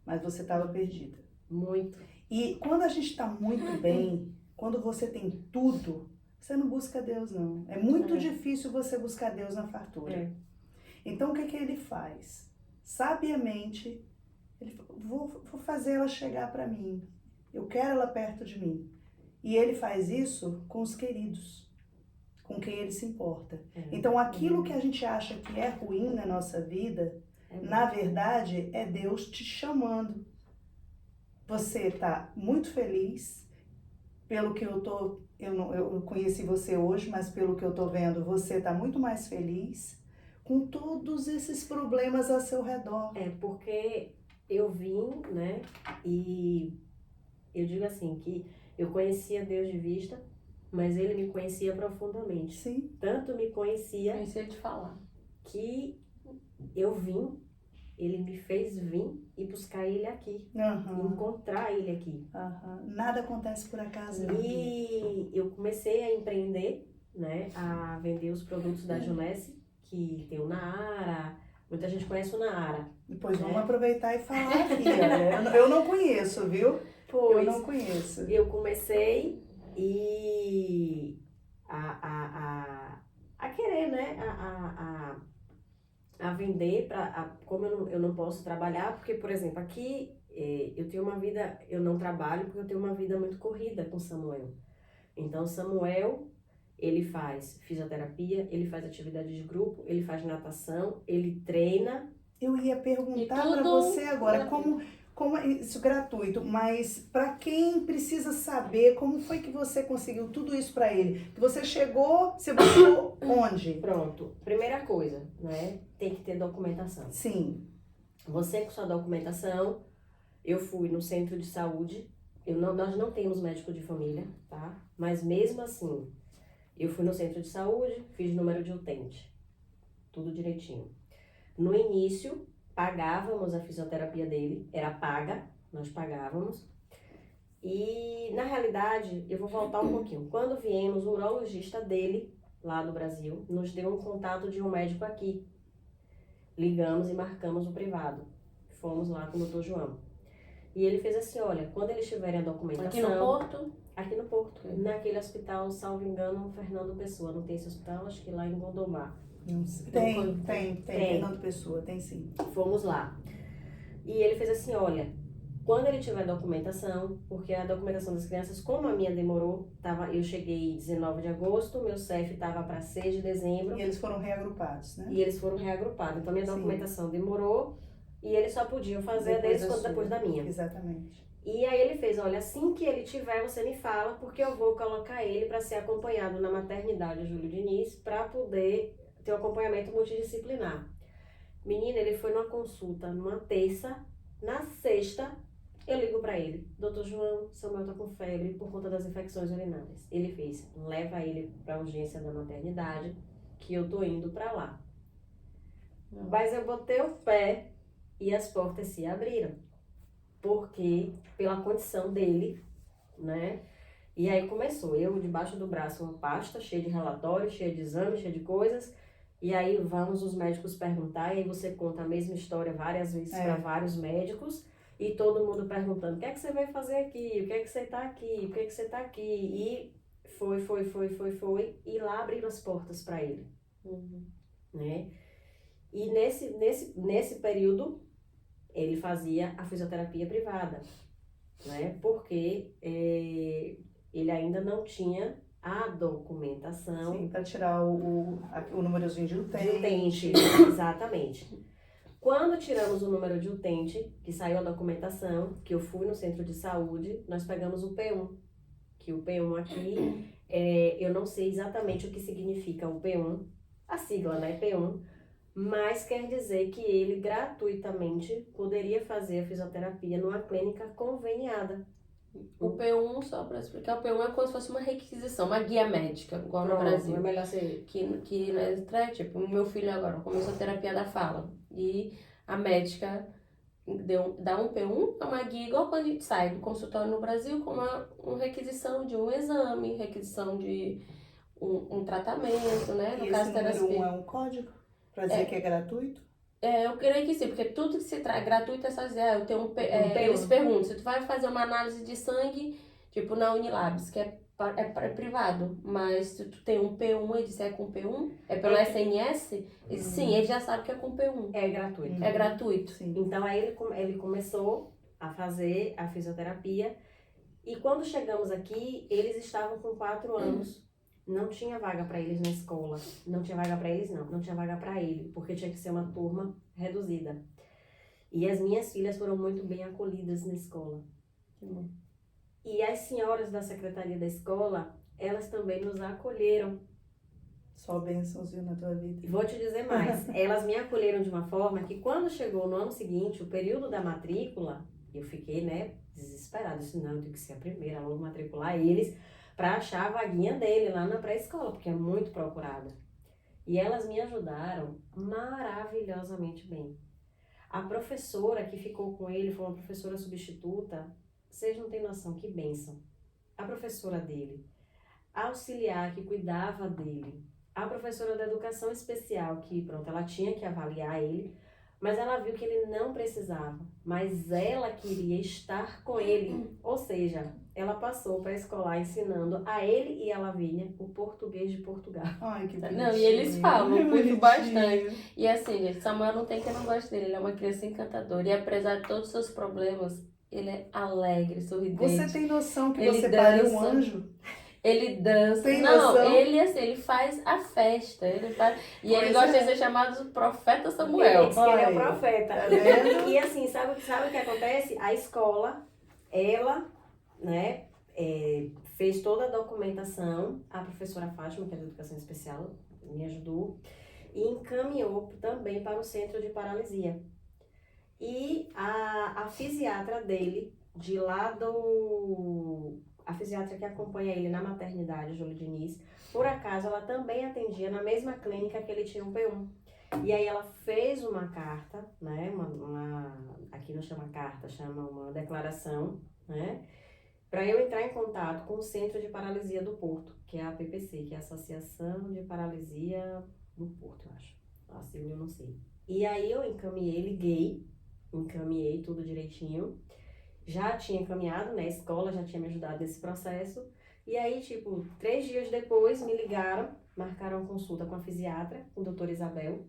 mas você estava perdida. Muito. E quando a gente está muito bem, quando você tem tudo, você não busca Deus, não. É muito difícil você buscar Deus na fartura. Então, o que ele faz? Sabiamente, ele fala, vou fazer ela chegar para mim. Eu quero ela perto de mim. E ele faz isso com os queridos, com quem ele se importa. Então, aquilo que a gente acha que é ruim na nossa vida, na verdade, é Deus te chamando. Você está muito feliz, pelo que eu conheci você hoje, mas pelo que eu estou vendo, você está muito mais feliz com todos esses problemas ao seu redor. Porque eu vim, né, e eu digo assim, que eu conhecia Deus de vista, mas ele me conhecia profundamente. Sim. Tanto me conhecia de falar. Que eu vim, ele me fez vir e buscar ele aqui. Encontrar ele aqui. Nada acontece por acaso. E eu comecei a empreender, né, a vender os produtos da Junesse, que tem o Naara, muita gente conhece o Naara. Depois vamos aproveitar e falar aqui. Eu não conheço, viu? Eu não conheço. Eu comecei a querer, né, a vender, como eu não posso trabalhar, porque, por exemplo, aqui eu tenho uma vida, eu não trabalho porque eu tenho uma vida muito corrida com Samuel. Então, Samuel, ele faz fisioterapia, ele faz atividade de grupo, ele faz natação, ele treina. Eu ia perguntar para você agora, como é isso gratuito, mas para quem precisa saber como foi que você conseguiu tudo isso para ele? Que você chegou, você buscou onde? Pronto, primeira coisa, né? Tem que ter documentação. Sim. Você com sua documentação, eu fui no centro de saúde, nós não temos médico de família, tá? Mas mesmo assim, eu fui no centro de saúde, fiz número de utente, tudo direitinho. No início, pagávamos a fisioterapia dele, era paga, nós pagávamos. E, na realidade, eu vou voltar um pouquinho. Quando viemos, o urologista dele, lá do Brasil, nos deu um contato de um médico aqui. Ligamos e marcamos o privado. Fomos lá com o Dr. João. E ele fez assim, olha, quando eles tiverem a documentação... Aqui no Porto? Aqui no Porto. Naquele hospital, salvo engano, Fernando Pessoa. Não tem esse hospital? Acho que lá em Gondomar. Tem. Fernando Pessoa, tem sim. Fomos lá. E ele fez assim, olha, Quando ele tiver documentação, porque a documentação das crianças, como a minha demorou, eu cheguei 19 de agosto, meu CEF estava para 6 de dezembro. E eles foram reagrupados, né? E eles foram reagrupados. Então, minha documentação demorou e eles só podiam fazer Depois deles depois da minha. Exatamente. E aí ele fez, olha, assim que ele tiver, você me fala, porque eu vou colocar ele para ser acompanhado na maternidade Júlio Diniz, para poder ter um acompanhamento multidisciplinar. Menina, ele foi numa consulta numa terça, na sexta, eu ligo para ele, doutor João, Samuel tá com febre por conta das infecções urinárias. Ele fez, leva ele para urgência da maternidade, que eu tô indo para lá. Mas eu botei o pé e as portas se abriram. Porque, pela condição dele, né? E aí começou, eu debaixo do braço uma pasta cheia de relatórios, cheia de exames, cheia de coisas. E aí vamos os médicos perguntar, e aí você conta a mesma história várias vezes para vários médicos. E todo mundo perguntando, o que é que você vai fazer aqui? O que é que você tá aqui? Por que é que você tá aqui? E foi. E lá abriram as portas para ele. Né? E nesse período, ele fazia a fisioterapia privada, né? Porque ele ainda não tinha a documentação. Sim, para tirar o númerozinho de utente. Exatamente. Quando tiramos o número de utente, que saiu a documentação, que eu fui no centro de saúde, nós pegamos o P1. Que o P1 aqui, eu não sei exatamente o que significa o P1, a sigla, né? P1. Mas quer dizer que ele gratuitamente poderia fazer a fisioterapia numa clínica conveniada. O P1, só para explicar, o P1 é como se fosse uma requisição, uma guia médica, igual no Brasil. É melhor ser... Que tipo, o meu filho agora começou a terapia da fala. E a médica dá um P1, é uma guia igual quando a gente sai do consultório no Brasil, com uma requisição de um exame, requisição de um tratamento, né? No caso, esse número 1 é um código? Para dizer que é gratuito? Eu creio que sim, porque tudo que se traz gratuito é só dizer, eu tenho eles perguntam, se tu vai fazer uma análise de sangue, tipo na Unilabs, que é privado, mas se tu tem um P1 e disser com P1, é pelo SNS, sim, ele já sabe que é com P1. É gratuito. É gratuito. Sim. Então aí ele começou a fazer a fisioterapia e quando chegamos aqui, eles estavam com 4 anos. Não tinha vaga para eles na escola. Não tinha vaga para eles, não tinha vaga para ele, porque tinha que ser uma turma reduzida. E as minhas filhas foram muito bem acolhidas na escola. E as senhoras da secretaria da escola, elas também nos acolheram. Só bênçãos, viu, na tua vida. Vou te dizer mais. Elas me acolheram de uma forma que quando chegou no ano seguinte, o período da matrícula, eu fiquei, né, desesperada. Eu disse, não, eu tenho que ser a primeira, logo matricular eles, para achar a vaguinha dele lá na pré-escola, porque é muito procurada. E elas me ajudaram maravilhosamente bem. A professora que ficou com ele foi uma professora substituta, vocês não têm noção, que bênção. A professora dele, a auxiliar que cuidava dele, a professora da educação especial, que pronto, ela tinha que avaliar ele, mas ela viu que ele não precisava, mas ela queria estar com ele, ou seja, ela passou para escolar ensinando a ele e a Lavínia o português de Portugal. Ai, que bonitinho. Não, e eles falam muito bastante. E assim, gente, Samuel não tem quem não goste dele, ele é uma criança encantadora. E apesar de todos os seus problemas, ele é alegre, sorridente. Você tem noção que Ele você pariu um dança. anjo? Ele dança. Tem não, noção? ele assim, ele faz a festa. Ele Pois gosta de é. ser chamado de profeta Ele Samuel. diz que ele é o Olha, profeta. tá vendo? E assim, sabe o que acontece? A escola, ela, né, fez toda a documentação, a professora Fátima, que é da educação especial, me ajudou, e encaminhou também para o centro de paralisia. E a fisiatra dele, de lá a fisiatra que acompanha ele na maternidade, Júlio Diniz, por acaso ela também atendia na mesma clínica que ele tinha um P1. E aí ela fez uma carta, né, aqui não chama carta, chama uma declaração, né, para eu entrar em contato com o Centro de Paralisia do Porto, que é a APPC, que é a Associação de Paralisia do Porto, eu acho. A sigla eu não sei. E aí eu encaminhei tudo direitinho. Já tinha encaminhado, né, a escola já tinha me ajudado nesse processo. E aí, 3 dias depois, me ligaram, marcaram consulta com a fisiatra, com a doutora Isabel.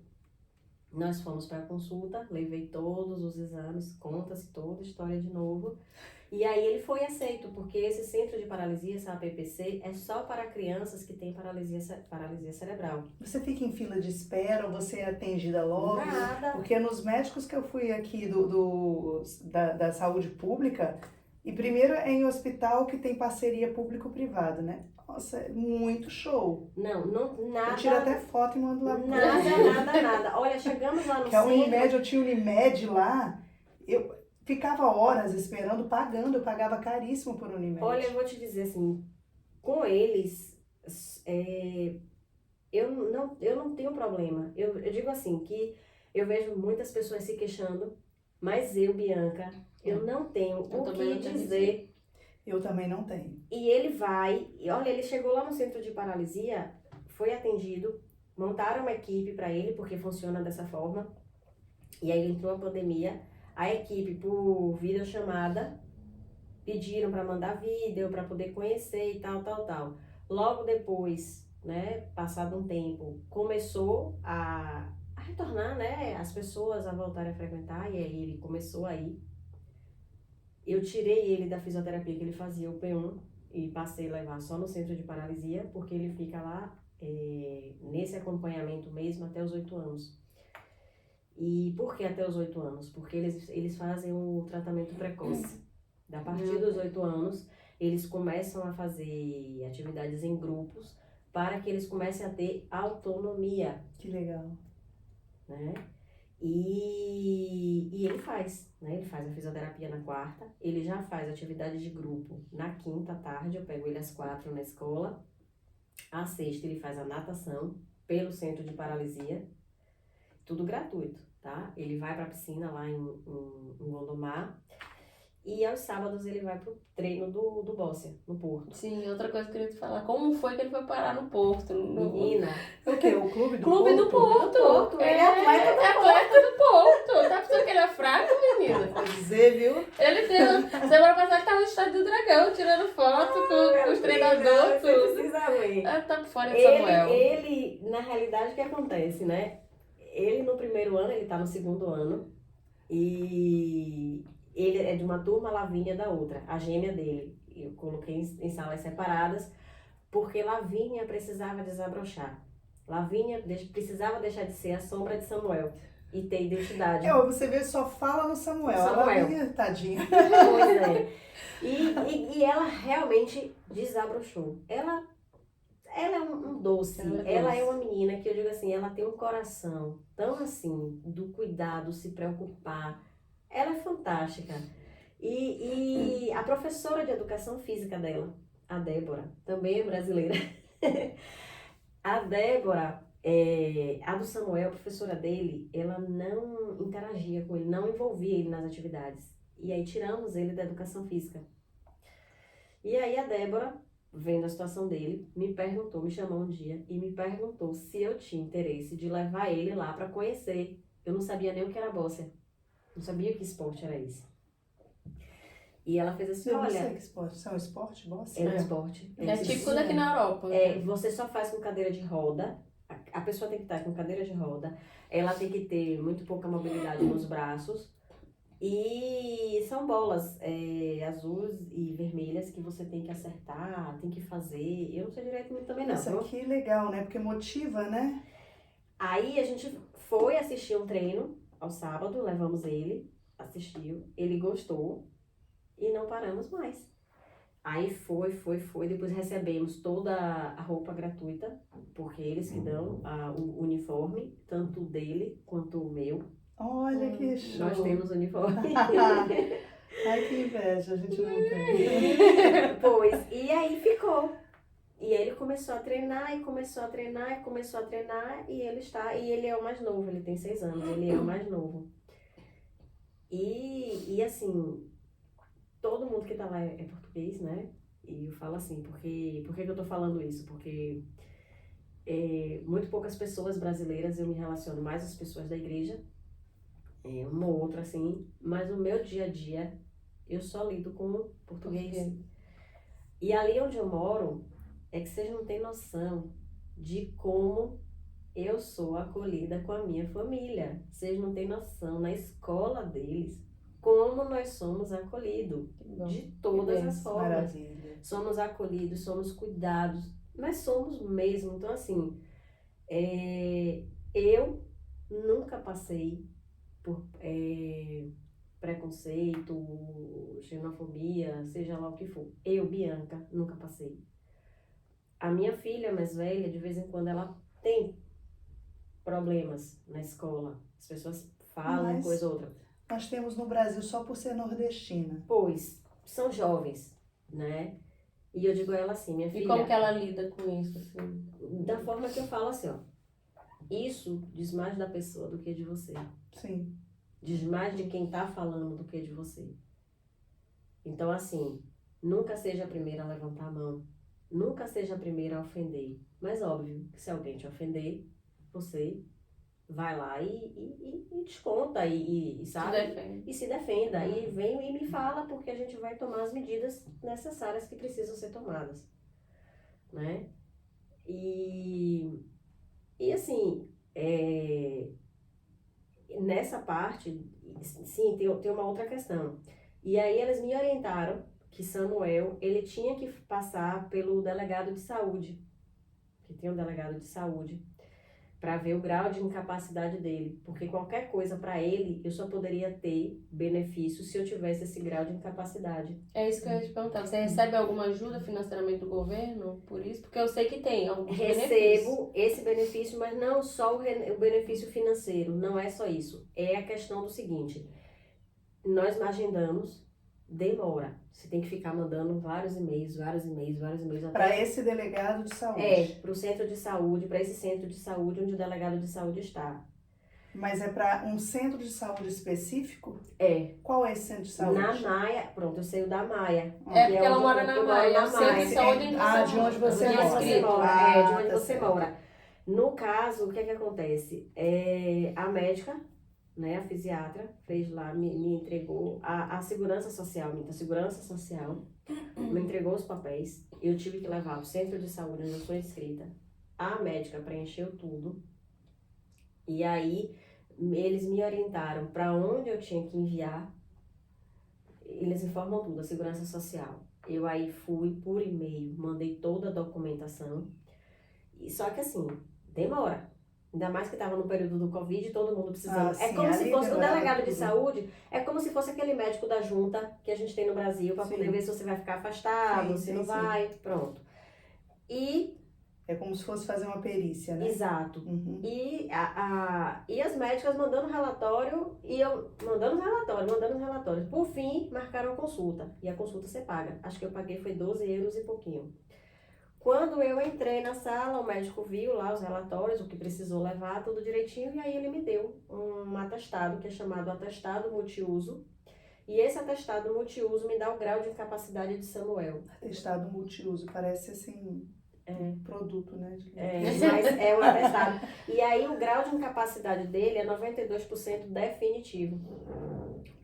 Nós fomos para a consulta, levei todos os exames, conta-se toda a história de novo. E aí ele foi aceito, porque esse centro de paralisia, essa APPC, é só para crianças que têm paralisia cerebral. Você fica em fila de espera ou você é atendida logo? Nada. Porque nos médicos que eu fui aqui da saúde pública, e primeiro é em hospital que tem parceria público-privado, né? Nossa, é muito show. Não, nada. Eu tiro até foto e mando lá pro Nada. Olha, chegamos lá no que a centro... Unimed, eu tinha Unimed lá, eu ficava horas esperando, pagando, eu pagava caríssimo por Unimed. Olha, eu vou te dizer assim, com eles, eu não tenho problema. Eu digo assim, que eu vejo muitas pessoas se queixando, mas eu, Bianca, eu não tenho o que dizer. Eu também não tenho. E ele vai, e olha, ele chegou lá no centro de paralisia, foi atendido, montaram uma equipe para ele, porque funciona dessa forma. E aí entrou a pandemia, a equipe, por videochamada, pediram para mandar vídeo, para poder conhecer e tal. Logo depois, né, passado um tempo, começou a retornar, né, as pessoas a voltarem a frequentar, e aí ele começou a ir. Eu tirei ele da fisioterapia que ele fazia, o P1, e passei a levar só no centro de paralisia, porque ele fica lá nesse acompanhamento mesmo até os 8 anos. E por que até os 8 anos? Porque eles fazem o tratamento precoce. A partir dos 8 anos, eles começam a fazer atividades em grupos para que eles comecem a ter autonomia. Que legal. Né? E ele faz, né? Ele faz a fisioterapia na quarta, ele já faz atividade de grupo na quinta à tarde, eu pego ele às 4 na escola. À sexta ele faz a natação pelo centro de paralisia, tudo gratuito, tá? Ele vai pra piscina lá em Gondomar. E aos sábados ele vai pro treino do Bóssia, no Porto. Sim, outra coisa que eu queria te falar. Como foi que ele foi parar no Porto? Menina. O quê? O Clube do Clube Porto? do Porto. Ele é atleta do Porto. Tá pensando que ele é fraco, menina? Pode dizer, viu? Ele tem... Semana passada ele tava no Estádio do Dragão, tirando foto com os treinadores, Você tudo. precisa ver. Tá por fora de Samuel. Ele, na realidade, o que acontece, né? Ele no primeiro ano, ele tá no segundo ano. E ele é de uma turma, a Lavínia da outra, a gêmea dele. Eu coloquei em salas separadas, porque Lavínia precisava desabrochar. Lavínia precisava deixar de ser a sombra de Samuel e ter identidade. Você vê, só fala no Samuel. Samuel. Ela, tadinha. Pois é. E ela realmente desabrochou. Ela é um doce. Ela é uma menina que eu digo assim, ela tem um coração tão assim, do cuidado, se preocupar. Ela é fantástica. E a professora de educação física dela, a Débora, também é brasileira. A Débora, a do Samuel, a professora dele, ela não interagia com ele, não envolvia ele nas atividades. E aí tiramos ele da educação física. E aí a Débora, vendo a situação dele, me chamou um dia e me perguntou se eu tinha interesse de levar ele lá para conhecer. Eu não sabia nem o que era Bóssia. Não sabia que esporte era esse. E ela fez assim, Eu não olha... sei que esporte. Isso é um esporte, Bóssia? É um esporte. É típico daqui na Europa. Você só faz com cadeira de roda. A pessoa tem que estar com cadeira de roda. Ela tem que ter muito pouca mobilidade nos braços. E são bolas azuis e vermelhas que você tem que acertar, tem que fazer. Eu não sei direito muito também não. Nossa, que legal, né? Porque motiva, né? Aí a gente foi assistir um treino ao sábado, levamos ele, assistiu, ele gostou e não paramos mais. Aí foi, depois recebemos toda a roupa gratuita, porque eles que dão o uniforme, tanto dele quanto o meu. Olha que show. Nós temos uniforme. Ai, que inveja, a gente não tem. Pois, e aí ficou. E ele começou a treinar, e ele é o mais novo, ele tem 6 anos, ele é o mais novo. E assim, todo mundo que tá lá é português, né? E eu falo assim, por que eu tô falando isso? Porque muito poucas pessoas brasileiras, eu me relaciono mais às pessoas da igreja, uma ou outra assim, mas no meu dia a dia, eu só lido com português. E ali onde eu moro, é que vocês não têm noção de como eu sou acolhida com a minha família. Vocês não têm noção, na escola deles, como nós somos acolhidos, Que bom. de todas as formas. Maravilha. Somos acolhidos, somos cuidados, mas somos mesmo. Então, assim, eu nunca passei por preconceito, xenofobia, seja lá o que for. Eu, Bianca, nunca passei. A minha filha mais velha, de vez em quando, ela tem problemas na escola. As pessoas falam Mas coisa ou outra. nós temos no Brasil só por ser nordestina. Pois, são jovens, né? E eu digo a ela assim, minha E filha... como que ela lida com isso, assim? Da forma que eu falo assim, ó. Isso diz mais da pessoa do que de você. Sim. Diz mais de quem tá falando do que de você. Então, assim, nunca seja a primeira a levantar a mão. Nunca seja a primeira a ofender. Mas, óbvio, que se alguém te ofender, você vai lá e desconta e sabe? Se defende. E se defenda. E vem e me fala, porque a gente vai tomar as medidas necessárias que precisam ser tomadas. Né? E assim, nessa parte, sim, tem uma outra questão. E aí eles me orientaram que Samuel, ele tinha que passar pelo delegado de saúde, que tem um delegado de saúde, para ver o grau de incapacidade dele. Porque qualquer coisa para ele, eu só poderia ter benefício se eu tivesse esse grau de incapacidade. É isso que eu ia te perguntar. Você recebe alguma ajuda financeiramente do governo por isso? Porque eu sei que tem alguns benefícios. Recebo esse benefício, mas não só o benefício financeiro, não é só isso. É a questão do seguinte, nós agendamos, demora. Você tem que ficar mandando vários e-mails. Para esse delegado de saúde. Para o centro de saúde, para esse centro de saúde onde o delegado de saúde está. Mas é para um centro de saúde específico? É. Qual é esse centro de saúde? Na Maia, pronto, eu sei o da Maia. É porque ela mora na Maia, o centro de saúde onde de onde você de mora. onde mora. De onde tá você certo. mora. No caso, o que é que acontece? A médica, né, a fisiatra, fez lá, me entregou, a segurança social me entregou os papéis, eu tive que levar ao centro de saúde onde eu sou inscrita, a médica preencheu tudo, e aí eles me orientaram para onde eu tinha que enviar, eles informam tudo, a segurança social. Eu aí fui por e-mail, mandei toda a documentação, só que assim, demora. Ainda mais que estava no período do Covid, todo mundo precisando. Sim, É como se fosse o demorava delegado de tudo. saúde, é como se fosse aquele médico da junta que a gente tem no Brasil, para Sim. poder ver se você vai ficar afastado, se Sim, não sim. vai, pronto. E, É como se fosse fazer uma perícia, né? exato. Uhum. E, e as médicas mandando relatório, e eu mandando relatório. Por fim, marcaram a consulta. E a consulta você paga. Acho que eu paguei foi 12 euros e pouquinho. Quando eu entrei na sala, o médico viu lá os relatórios, o que precisou levar, tudo direitinho, e aí ele me deu um atestado, que é chamado atestado multiuso. E esse atestado multiuso me dá o grau de incapacidade de Samuel. Atestado multiuso, parece assim, um produto, né? Mas é um atestado. E aí o grau de incapacidade dele é 92% definitivo.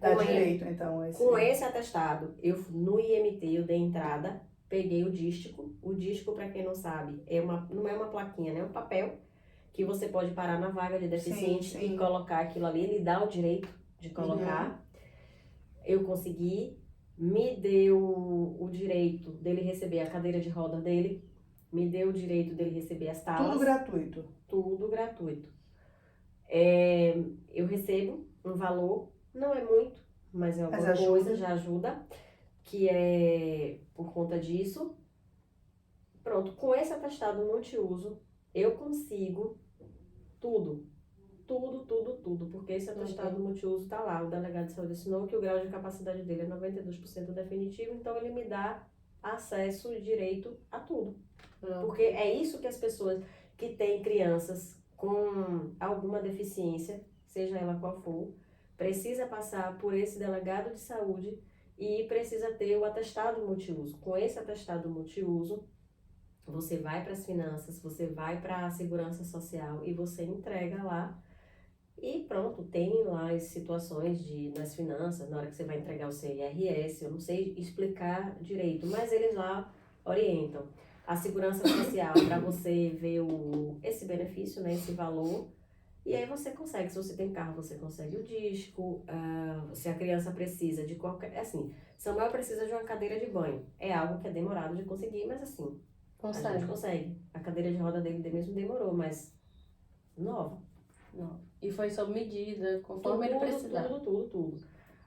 Dá direito, então. Com esse atestado, eu no IMT, eu dei entrada, peguei o dístico. O dístico, para quem não sabe, não é uma plaquinha, né? É um papel que você pode parar na vaga de deficiente Sim. e colocar aquilo ali. Ele dá o direito de colocar. Eu consegui. Me deu o direito dele receber a cadeira de roda dele. Me deu o direito dele receber as talas. Tudo gratuito. Tudo gratuito. Eu recebo um valor, não é muito, mas é alguma coisa, já ajuda, que é por conta disso. Pronto, com esse atestado multiuso, eu consigo tudo, porque esse atestado multiuso tá lá, o delegado de saúde assinou que o grau de capacidade dele é 92% definitivo, então ele me dá acesso e direito a tudo. Porque é isso que as pessoas que têm crianças com alguma deficiência, seja ela qual for, precisa passar por esse delegado de saúde e precisa ter o atestado multiuso. Com esse atestado multiuso, você vai para as finanças, você vai para a segurança social e você entrega lá. E pronto, tem lá as situações nas finanças, na hora que você vai entregar o seu IRS, eu não sei explicar direito, mas eles lá orientam. a segurança social para você ver esse benefício, né, esse valor. E aí você consegue, se você tem carro, você consegue o disco, se a criança precisa de qualquer... Assim, Samuel precisa de uma cadeira de banho. É algo que é demorado de conseguir, mas assim, a gente consegue. A cadeira de roda dele mesmo demorou, mas nova. Não. E foi sob medida, conforme ele precisava. Tudo.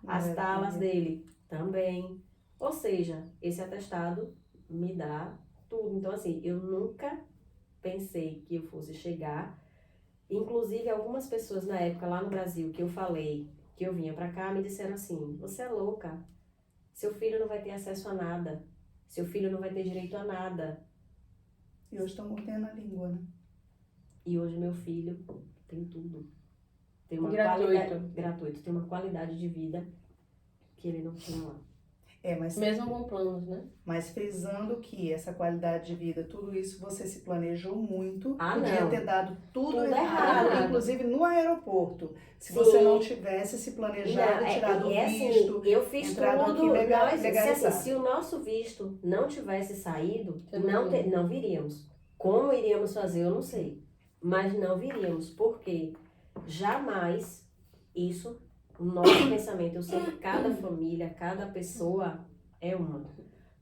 As talas dele também. Ou seja, esse atestado me dá tudo. Então, assim, eu nunca pensei que eu fosse chegar. Inclusive, algumas pessoas na época lá no Brasil que eu falei que eu vinha pra cá me disseram assim: você é louca, seu filho não vai ter acesso a nada, seu filho não vai ter direito a nada. E hoje estão mordendo a língua, né? E hoje meu filho tem tudo. Tem uma gratuito, tem uma qualidade de vida que ele não tinha lá. Mas mesmo com planos, né? Mas frisando que essa qualidade de vida, tudo isso você se planejou muito. Podia não. Ter dado tudo errado. Inclusive no aeroporto. Se você não tivesse se planejado, tirado o visto, assim, eu fiz entrado tudo, aqui legalizado. Se o nosso visto não tivesse saído, não viríamos. Como iríamos fazer, eu não sei. Mas não viríamos, porque jamais isso... O nosso pensamento, eu sei que cada família, cada pessoa é uma.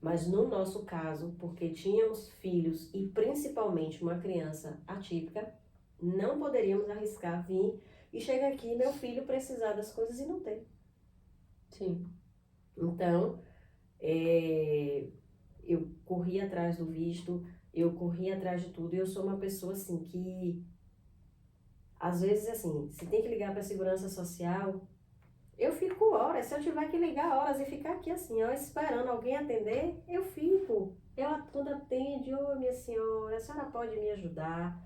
Mas no nosso caso, porque tínhamos filhos e principalmente uma criança atípica, não poderíamos arriscar vir e chegar aqui meu filho precisar das coisas e não ter. Sim. Então, eu corri atrás do visto, eu corri atrás de tudo. E eu sou uma pessoa assim que, às vezes assim, se tem que ligar para a segurança social... Eu fico horas, se eu tiver que ligar horas e ficar aqui assim, ó, esperando alguém atender, eu fico. Quando atende, minha senhora, a senhora pode me ajudar?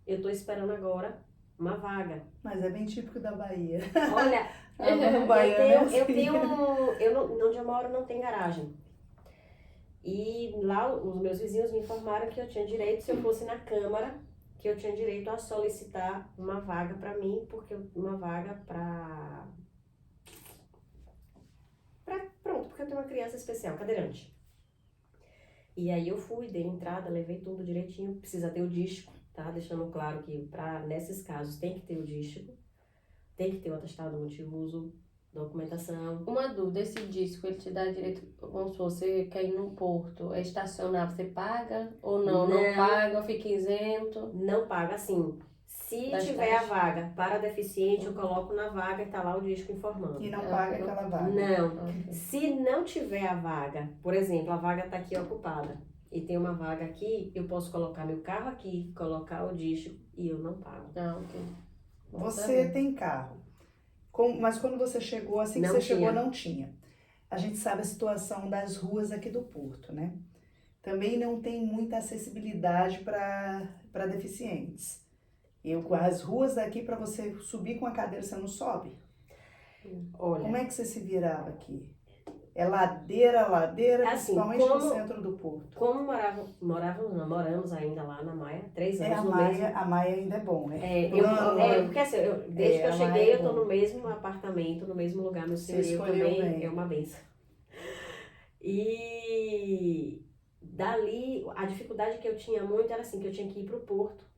Eu estou esperando agora uma vaga. Mas é bem típico da Bahia. Olha, onde eu moro não tem garagem. E lá os meus vizinhos me informaram que eu tinha direito, se eu fosse na Câmara, que eu tinha direito a solicitar uma vaga para mim, porque uma vaga porque eu tenho uma criança especial, cadeirante. E aí eu fui, dei entrada, levei tudo direitinho, precisa ter o dístico, tá? Deixando claro que nesses casos tem que ter o dístico, tem que ter o atestado multiuso, documentação. Uma dúvida, esse dístico, ele te dá direito, vamos supor, você quer ir no porto, estacionar, você paga ou não? Não paga, ou fica isento? Não paga, assim. Se tiver a vaga para deficiente, eu coloco na vaga e tá lá o dístico informando. E não paga aquela vaga? Não. Okay. Se não tiver a vaga, por exemplo, a vaga tá aqui ocupada e tem uma vaga aqui, eu posso colocar meu carro aqui, colocar o dístico e eu não pago. Ok. Você tem carro, mas quando você chegou, assim que você chegou, não tinha. A gente sabe a situação das ruas aqui do Porto, né? Também não tem muita acessibilidade para deficientes. As ruas daqui, para você subir com a cadeira, você não sobe. Olha, como é que você se virava aqui? É ladeira, assim, principalmente no centro do Porto. Como moramos ainda lá na Maia, 3 anos a Maia ainda é bom, né? Porque assim, desde que eu cheguei, eu tô no mesmo apartamento, no mesmo lugar, meu senhorio também é uma benção. E dali, a dificuldade que eu tinha muito era assim, que eu tinha que ir pro Porto,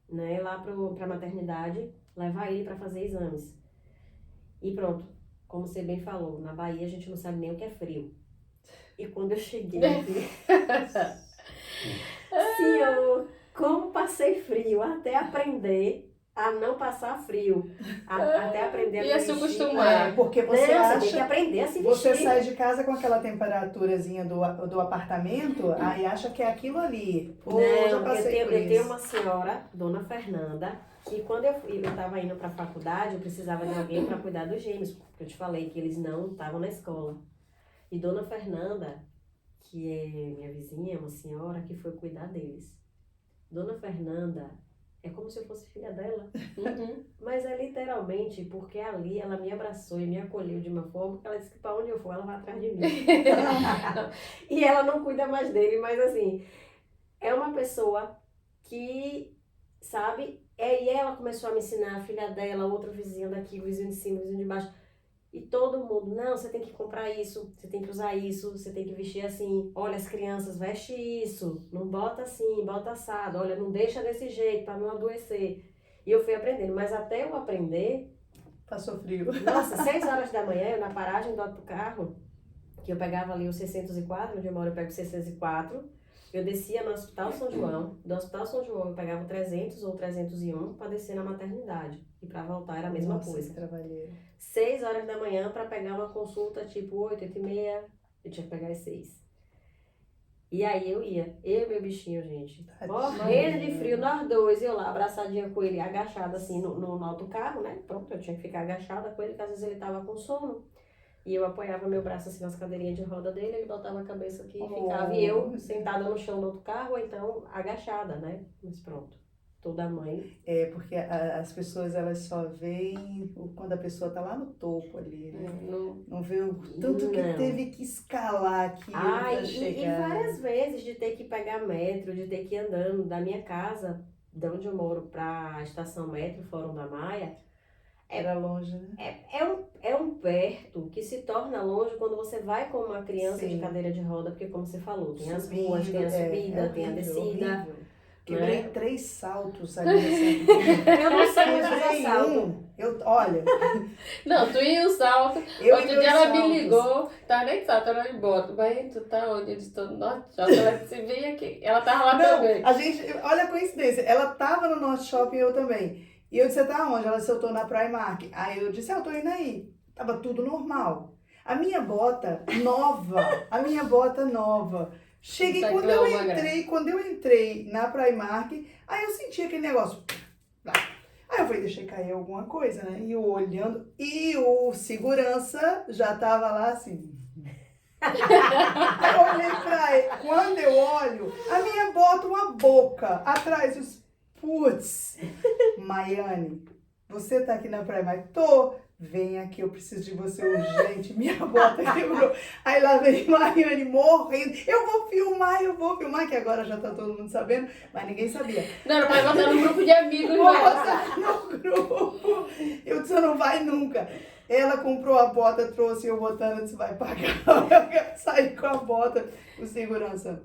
né, lá pra maternidade, levar ele para fazer exames. E pronto, como você bem falou, na Bahia a gente não sabe nem o que é frio. E quando eu cheguei aqui, senhor, como passei frio até aprender a não passar frio, até aprender a ia se acostumar. Porque você acha, tem que aprender a se vestir. Você sai de casa com aquela temperaturazinha do apartamento, aí acha que é aquilo ali. Eu tenho uma senhora, Dona Fernanda, que quando eu estava indo para a faculdade, eu precisava de alguém para cuidar dos gêmeos, porque eu te falei que eles não estavam na escola. E Dona Fernanda, que é minha vizinha, uma senhora que foi cuidar deles. Dona Fernanda é como se eu fosse filha dela. Mas é literalmente porque ali ela me abraçou e me acolheu de uma forma que ela disse que para onde eu for ela vai atrás de mim. E ela não cuida mais dele, mas assim, é uma pessoa que, sabe, e ela começou a me ensinar, a filha dela, outra vizinha daqui, o vizinho de cima, o vizinho de baixo. E todo mundo, não, você tem que comprar isso, você tem que usar isso, você tem que vestir assim. Olha, as crianças, veste isso, não bota assim, bota assado. Olha, não deixa desse jeito para não adoecer. E eu fui aprendendo, mas até eu aprender, Passou frio. nossa, 6 horas da manhã, eu na paragem do autocarro, que eu pegava ali o 604, onde eu moro eu pego o 604, eu descia no Hospital São João, do Hospital São João eu pegava o 300 ou 301 para descer na maternidade. E para voltar era a mesma Nossa, coisa. que trabalheira. 6 horas da manhã para pegar uma consulta tipo 8, 8 e meia, eu tinha que pegar às 6. E aí eu ia, eu e meu bichinho, gente, morrendo de frio, nós dois, eu lá abraçadinha com ele, agachada assim no autocarro, né? Pronto, eu tinha que ficar agachada com ele, porque às vezes ele tava com sono. E eu apoiava meu braço assim nas cadeirinhas de roda dele, ele botava a cabeça aqui e ficava. E eu sentada no chão do outro carro, ou então agachada, né? Mas pronto, toda mãe. É, porque as pessoas, elas só veem quando a pessoa tá lá no topo ali, né? Não vê o tanto que Não. teve que escalar aqui pra E chegar. várias vezes de ter que pegar metro, de ter que ir andando da minha casa, de onde eu moro, pra estação metro, Fórum da Maia. Era longe, né? É um perto que se torna longe quando você vai com uma criança de Sim. cadeira de roda, porque como você falou, tem as Subindo, ruas, tem a subida, tem a horrível, descida. horrível. Quebrei Né? 3 saltos ali nessa Eu não sei mais fazer Quebrei salto. Olha, Não, tu ia o salto. eu Outro e dia meus ela me saltos. ligou, tá nem salto, ela me bota. Mas tu tá onde? Eu disse, tô no Norte Shopping. Ela disse, vem aqui. Ela tava lá também. Não, a gente, olha a coincidência, ela tava no nosso shopping e eu também. E eu disse, você tá onde? Ela disse, eu tô na Primark. Aí eu disse, eu tô indo aí. Tava tudo normal. A minha bota nova. Cheguei, Tá quando eu entrei na Primark, aí eu senti aquele negócio. Aí eu falei, deixei cair alguma coisa, né? E eu olhando, e o segurança já tava lá assim. Aí eu olhei pra ele, quando eu olho, a minha bota uma boca atrás, os putz. Maiane, você tá aqui na Primark? Tô. Vem aqui, eu preciso de você urgente. Minha bota quebrou. Aí lá vem Maiane morrendo. Eu vou filmar, que agora já tá todo mundo sabendo, mas ninguém sabia. Não, ela vai botar no grupo de amigos Vou dela. botar no grupo. Eu disse, não vai nunca. Ela comprou a bota, trouxe eu botando, eu disse, vai pagar. Eu quero sair com a bota. O segurança,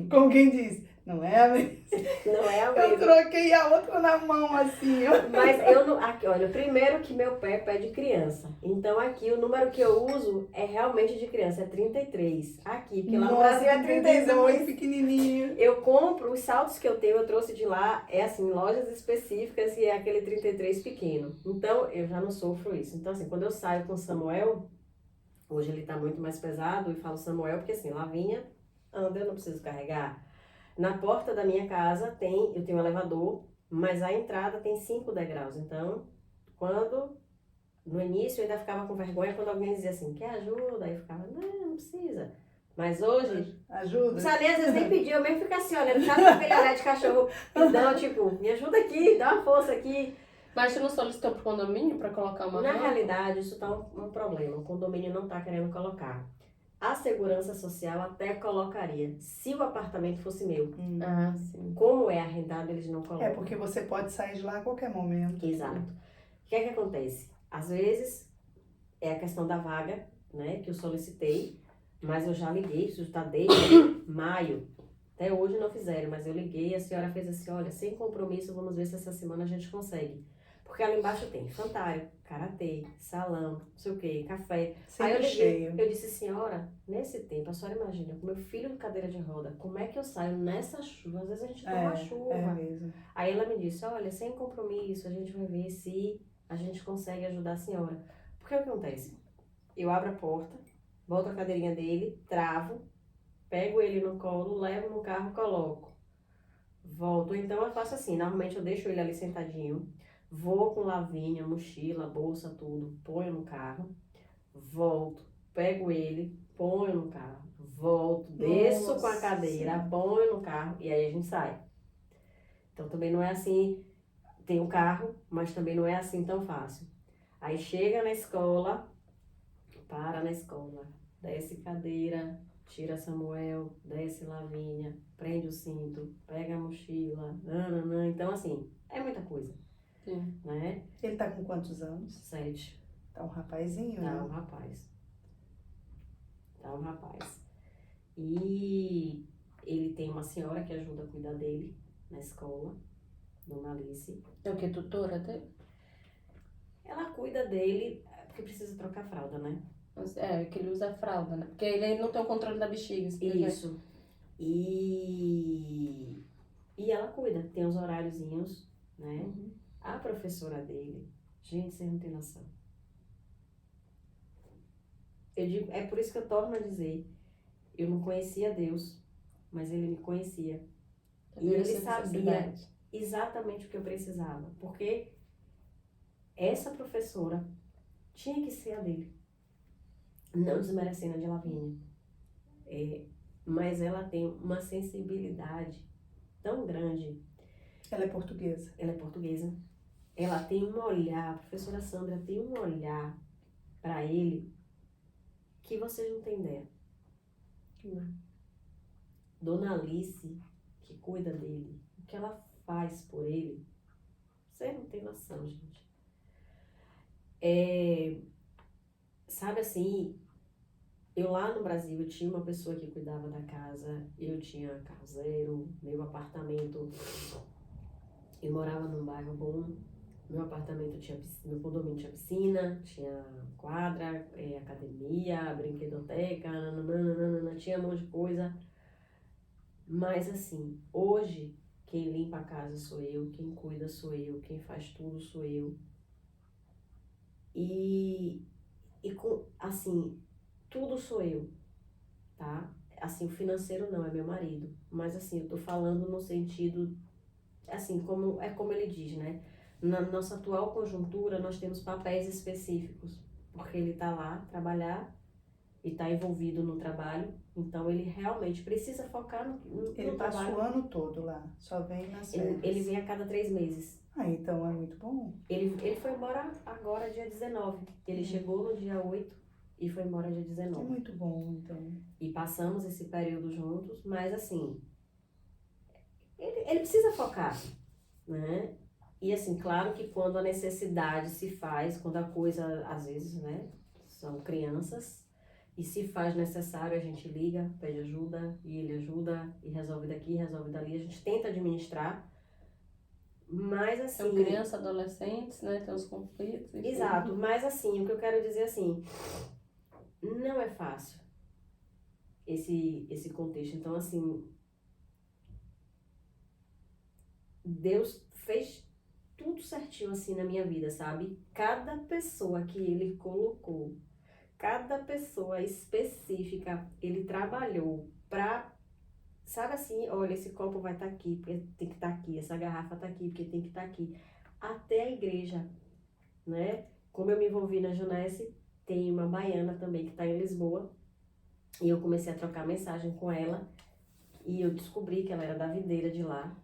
como quem diz, não é a mesma. Não é a Eu mesma. troquei a outra na mão assim, ó. Mas eu não. Aqui, olha, primeiro que meu pé de criança. Então aqui o número que eu uso é realmente de criança, é 33. Aqui, porque lá no Brasil é 32, 32. pequenininho. Eu compro, os saltos que eu tenho, eu trouxe de lá, é assim, lojas específicas e é aquele 33 pequeno. Então, eu já não sofro isso. Então, assim, quando eu saio com o Samuel, hoje ele tá muito mais pesado, e falo Samuel, porque assim, Lavinha anda, eu não preciso carregar. Na porta da minha casa eu tenho um elevador, mas a entrada tem 5 degraus. Então, no início eu ainda ficava com vergonha quando alguém dizia assim, quer ajuda? Aí eu ficava, não precisa. Mas hoje, Ajuda. os ali às vezes nem pediam, eu mesmo fico assim, olhando, sabe aquele olhar de cachorro, não, tipo, me ajuda aqui, dá uma força aqui. Mas tu não solicitou pro condomínio pra colocar uma Na rampa? realidade, isso tá um problema, o condomínio não tá querendo colocar. A segurança social até colocaria, se o apartamento fosse meu. Ah, sim. Como é arrendado, eles não colocam. É porque você pode sair de lá a qualquer momento. Exato. O que é que acontece? Às vezes, é a questão da vaga, né, que eu solicitei, mas eu já liguei, isso está desde maio. Até hoje não fizeram, mas eu liguei, a senhora fez assim, olha, sem compromisso, vamos ver se essa semana a gente consegue. Porque ali embaixo tem infantário, karatê, salão, não sei o que, café. Aí eu liguei, cheio. eu disse, senhora, nesse tempo, a senhora imagina, com meu filho de cadeira de roda, como é que eu saio nessa chuva? Às vezes a gente toma chuva. É mesmo. Aí ela me disse, olha, sem compromisso, a gente vai ver se a gente consegue ajudar a senhora. Porque o que acontece? Eu abro a porta, boto a cadeirinha dele, travo, pego ele no colo, levo no carro, coloco. Volto. Então eu faço assim, normalmente eu deixo ele ali sentadinho, vou com lavinha, mochila, bolsa, tudo, ponho no carro, volto, pego ele, ponho no carro, volto, desço com a cadeira, ponho no carro e aí a gente sai. Então também não é assim, tem o carro, mas também não é assim tão fácil. Aí chega na escola, para na escola, desce cadeira, tira Samuel, desce Lavínia, prende o cinto, pega a mochila, nananã. Então assim, é muita coisa. Sim. Né? Ele tá com quantos anos? 7. Tá um rapazinho, Tá né? um rapaz. Tá um rapaz. E ele tem uma senhora que ajuda a cuidar dele na escola, Dona Alice. É o que, tutora até? Ela cuida dele, porque precisa trocar fralda, né? É, que ele usa fralda, né? Porque ele não tem o controle da bexiga, simplesmente. Isso. E ela cuida, tem os horáriozinhos, né? Uhum. A professora dele, gente, você não tem noção. Eu digo, é por isso que eu torno a dizer, eu não conhecia Deus, mas ele me conhecia. Tá E vendo ele essa sabia necessidade? exatamente o que eu precisava, porque essa professora tinha que ser a dele. Não desmerecendo a de Lavínia, mas ela tem uma sensibilidade tão grande. Ela é portuguesa. Ela é portuguesa. Ela tem um olhar, a professora Sandra tem um olhar para ele que vocês não têm ideia. Dona Alice, que cuida dele, o que ela faz por ele, você não tem noção, gente. Sabe assim, eu lá no Brasil, eu tinha uma pessoa que cuidava da casa, eu tinha carro zero, meu apartamento, eu morava num bairro bom, meu apartamento tinha piscina, meu condomínio tinha piscina, tinha quadra, academia, brinquedoteca, nananana, tinha um monte de coisa. Mas assim, hoje, quem limpa a casa sou eu, quem cuida sou eu, quem faz tudo sou eu. E assim, tudo sou eu, tá? Assim, o financeiro não, é meu marido. Mas assim, eu tô falando no sentido, assim, como ele diz, né? Na nossa atual conjuntura, nós temos papéis específicos. Porque ele tá lá trabalhar e tá envolvido no trabalho. Então, ele realmente precisa focar no Ele passa trabalho. o ano todo lá, só vem nas Ele férias. vem a cada 3 meses. Ah, então é muito bom. Ele foi embora agora, dia 19. Ele chegou no dia 8 e foi embora dia É 19. muito bom, então. E passamos esse período juntos, mas assim, ele precisa focar, né? E assim, claro que quando a necessidade se faz, quando a coisa, às vezes, né, são crianças, e se faz necessário, a gente liga, pede ajuda, e ele ajuda, e resolve daqui, resolve dali, a gente tenta administrar, mas assim... São crianças, adolescentes, né? Tem os conflitos. Enfim. Exato, mas assim, o que eu quero dizer assim, não é fácil esse contexto. Então, assim, Deus fez tudo certinho assim na minha vida, sabe? Cada pessoa que ele colocou, cada pessoa específica, ele trabalhou pra, sabe assim, olha, esse copo vai estar aqui, porque tem que estar aqui, essa garrafa tá aqui, porque tem que estar aqui. Até a igreja, né? Como eu me envolvi na Junesse, tem uma baiana também que está em Lisboa, e eu comecei a trocar mensagem com ela, e eu descobri que ela era da videira de lá,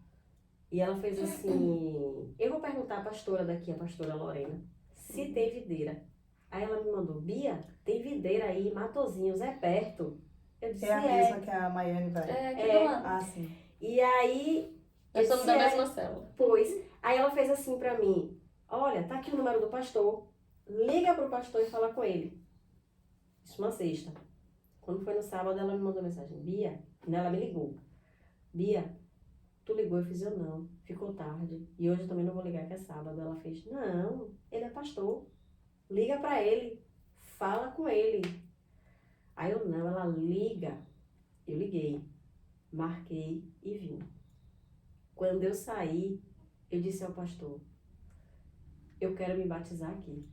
e ela fez assim, eu vou perguntar à pastora daqui, a pastora Lorena, se tem videira. Aí ela me mandou, Bia, tem videira aí, Matozinhos, é perto. Eu disse, É a mesma que a Maiane vai. É, aqui do lado. Ah, sim. E aí... Nós somos da disse, mesma célula. Pois. Aí ela fez assim pra mim, olha, tá aqui o número do pastor, liga pro pastor e fala com ele. Isso na sexta. Quando foi no sábado, ela me mandou mensagem, Bia, ela me ligou. Bia, tu ligou? Eu fiz, eu não. Ficou tarde. E hoje eu também não vou ligar, que é sábado. Ela fez, não, ele é pastor. Liga pra ele. Fala com ele. Aí eu, não, ela liga. Eu liguei. Marquei e vim. Quando eu saí, eu disse ao pastor, eu quero me batizar aqui.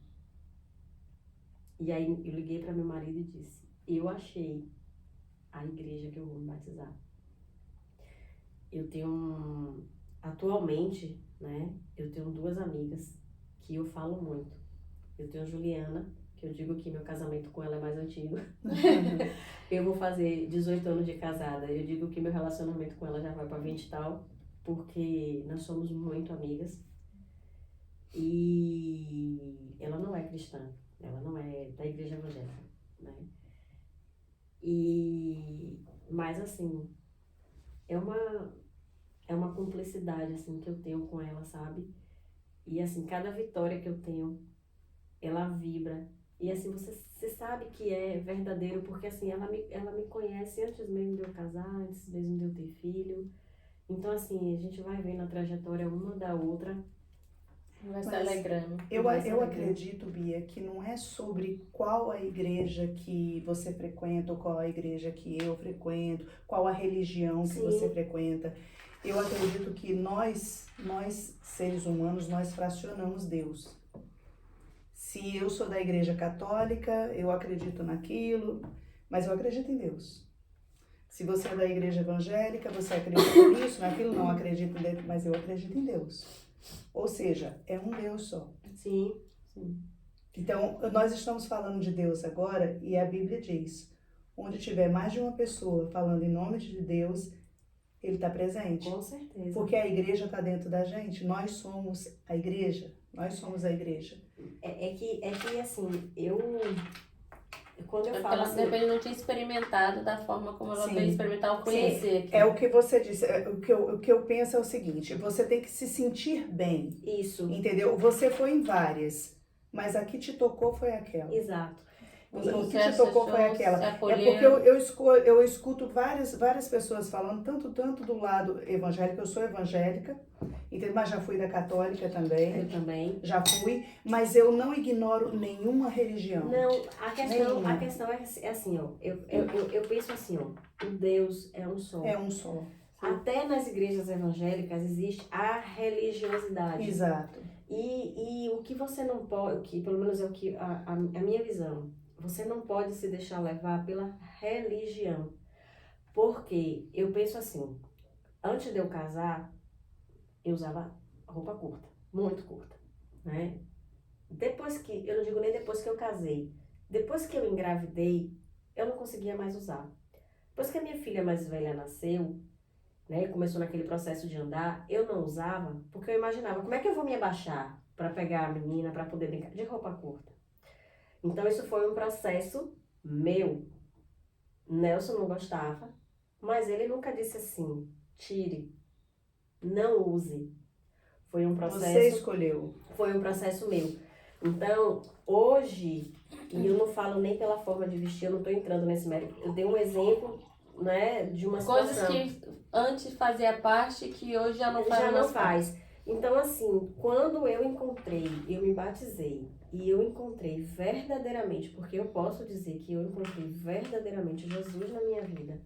E aí eu liguei para meu marido e disse, eu achei a igreja que eu vou me batizar. Eu tenho, atualmente, né, eu tenho 2 amigas que eu falo muito. Eu tenho a Juliana, que eu digo que meu casamento com ela é mais antigo. Eu vou fazer 18 anos de casada. Eu digo que meu relacionamento com ela já vai para 20 e tal, porque nós somos muito amigas. E ela não é cristã, ela não é da igreja evangélica, né? Mas assim, é uma cumplicidade assim que eu tenho com ela, sabe? E assim, cada vitória que eu tenho ela vibra. E assim, você sabe que é verdadeiro, porque assim, ela me conhece antes mesmo de eu casar, antes mesmo de eu ter filho. Então assim, a gente vai vendo a trajetória uma da outra. Vai se Mas alegrando. eu Vai se alegrando. acredito, Bia, que não é sobre qual a igreja que você frequenta ou qual a igreja que eu frequento, qual a religião que você Sim, frequenta. Eu acredito que nós seres humanos, nós fracionamos Deus. Se eu sou da igreja católica, eu acredito naquilo, mas eu acredito em Deus. Se você é da igreja evangélica, você acredita nisso, naquilo, não acredita em Deus, mas eu acredito em Deus. Ou seja, é um Deus só. sim, sim. Então, nós estamos falando de Deus agora e a Bíblia diz, onde tiver mais de uma pessoa falando em nome de Deus, ele está presente. Com certeza. Porque a igreja está dentro da gente, nós somos a igreja, nós somos a igreja. É que assim, quando eu Porque falo ela, assim, de repente, não tinha experimentado da forma como ela Sim. veio experimentar ou conhecer aqui. É o que você disse, o que eu penso é o seguinte, você tem que se sentir bem, isso, entendeu? Você foi em várias, mas a que te tocou foi aquela. exato. O Você que te tocou foi achou, aquela. se É acolheu. porque eu escuto várias pessoas falando, tanto do lado evangélico, eu sou evangélica, entendeu? Mas já fui da católica também, Eu também. já fui, mas eu não ignoro nenhuma religião. Não, Nenhuma. a questão é assim, ó. Eu penso assim, ó. O Deus é um só. É um só. Até nas igrejas evangélicas existe a religiosidade. Exato. E o que você não pode, o que pelo menos é o que a minha visão, você não pode se deixar levar pela religião. Porque eu penso assim, antes de eu casar, eu usava roupa curta, muito curta, né? Depois que, eu não digo nem depois que eu casei, depois que eu engravidei, eu não conseguia mais usar. Depois que a minha filha mais velha nasceu, né, começou naquele processo de andar, eu não usava, porque eu imaginava, como é que eu vou me abaixar para pegar a menina, para poder brincar de roupa curta? Então isso foi um processo meu. Nelson não gostava, mas ele nunca disse assim, tire, não use. Foi um processo... Você escolheu. Foi um processo meu. Então, hoje, e eu não falo nem pela forma de vestir, eu não estou entrando nesse mérito. Eu dei um exemplo, né, de uma Coisas situação. que antes fazia parte, que hoje já não faz Já mais não faz. Então, assim, quando eu me batizei, e eu encontrei verdadeiramente, porque eu posso dizer que eu encontrei verdadeiramente Jesus na minha vida,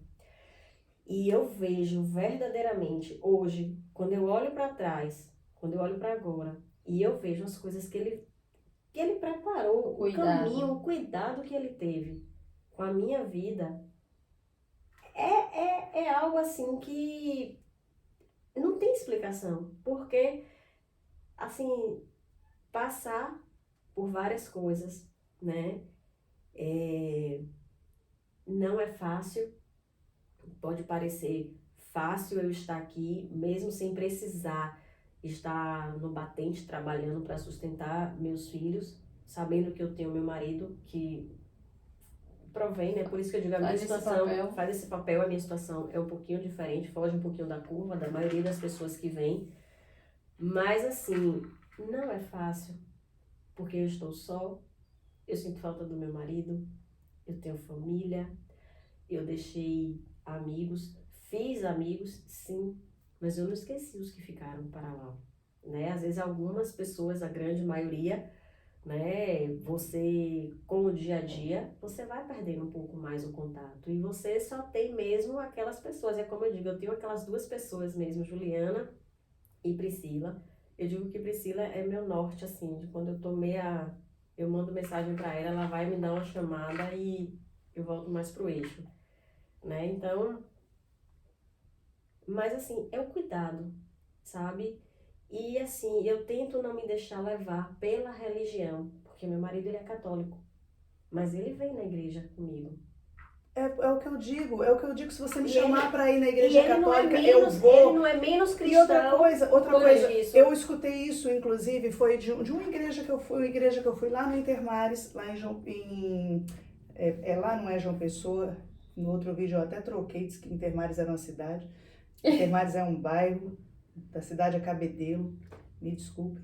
e eu vejo verdadeiramente hoje, quando eu olho para trás, quando eu olho para agora, e eu vejo as coisas que ele preparou, o caminho, o cuidado que ele teve com a minha vida, é algo assim que não tem explicação, porque, assim, passar por várias coisas, né, não é fácil, pode parecer fácil eu estar aqui, mesmo sem precisar estar no batente trabalhando para sustentar meus filhos, sabendo que eu tenho meu marido que provém, né? Por isso que eu digo, a minha situação faz esse papel, a minha situação é um pouquinho diferente, foge um pouquinho da curva da maioria das pessoas que vêm, mas assim, não é fácil, porque eu estou só, eu sinto falta do meu marido, eu tenho família, eu deixei amigos, fiz amigos, sim, mas eu não esqueci os que ficaram para lá, né? Às vezes algumas pessoas, a grande maioria, né, você, com o dia a dia, você vai perdendo um pouco mais o contato, e você só tem mesmo aquelas pessoas, é como eu digo, eu tenho aquelas duas pessoas mesmo, Juliana e Priscila. Eu digo que Priscila é meu norte, assim, de quando eu tô eu mando mensagem para ela, ela vai me dar uma chamada e eu volto mais pro eixo, né? Então, mas assim, é o cuidado, sabe? E assim, eu tento não me deixar levar pela religião, porque meu marido ele é católico, mas ele vem na igreja comigo. É o que eu digo, se você me chamar para ir na igreja ele católica, não é menos, eu vou. Ele não é menos cristão. E outra coisa, isso. eu escutei isso, inclusive, foi de uma igreja que eu fui lá no Intermares, lá lá não é João Pessoa, no outro vídeo eu até troquei, disse que Intermares era uma cidade, Intermares é um bairro, da cidade é Cabedelo, me desculpe.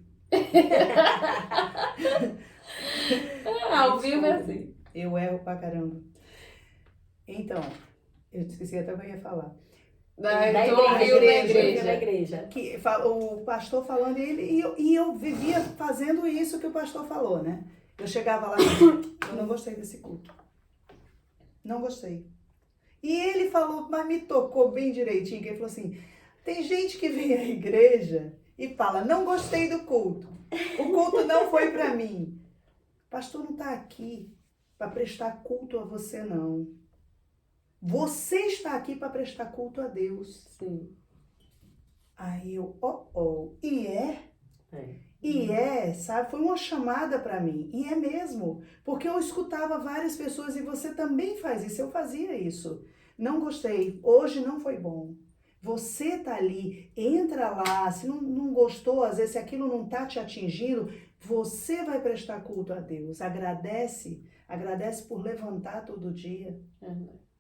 Ao vivo é assim. Eu erro pra caramba. Então, eu esqueci até o que eu ia falar. Daí tu ouviu na igreja. O pastor falando e eu vivia fazendo isso que o pastor falou, né? Eu chegava lá, eu não gostei desse culto. Não gostei. E ele falou, mas me tocou bem direitinho, que ele falou assim, tem gente que vem à igreja e fala, não gostei do culto. O culto não foi para mim. O pastor não está aqui para prestar culto a você, não. Você está aqui para prestar culto a Deus. Sim. Aí eu, e é, sabe? Foi uma chamada para mim. E é mesmo. Porque eu escutava várias pessoas e você também faz isso. Eu fazia isso. Não gostei. Hoje não foi bom. Você tá ali, entra lá. Se não gostou, às vezes, se aquilo não tá te atingindo, você vai prestar culto a Deus. Agradece por levantar todo dia.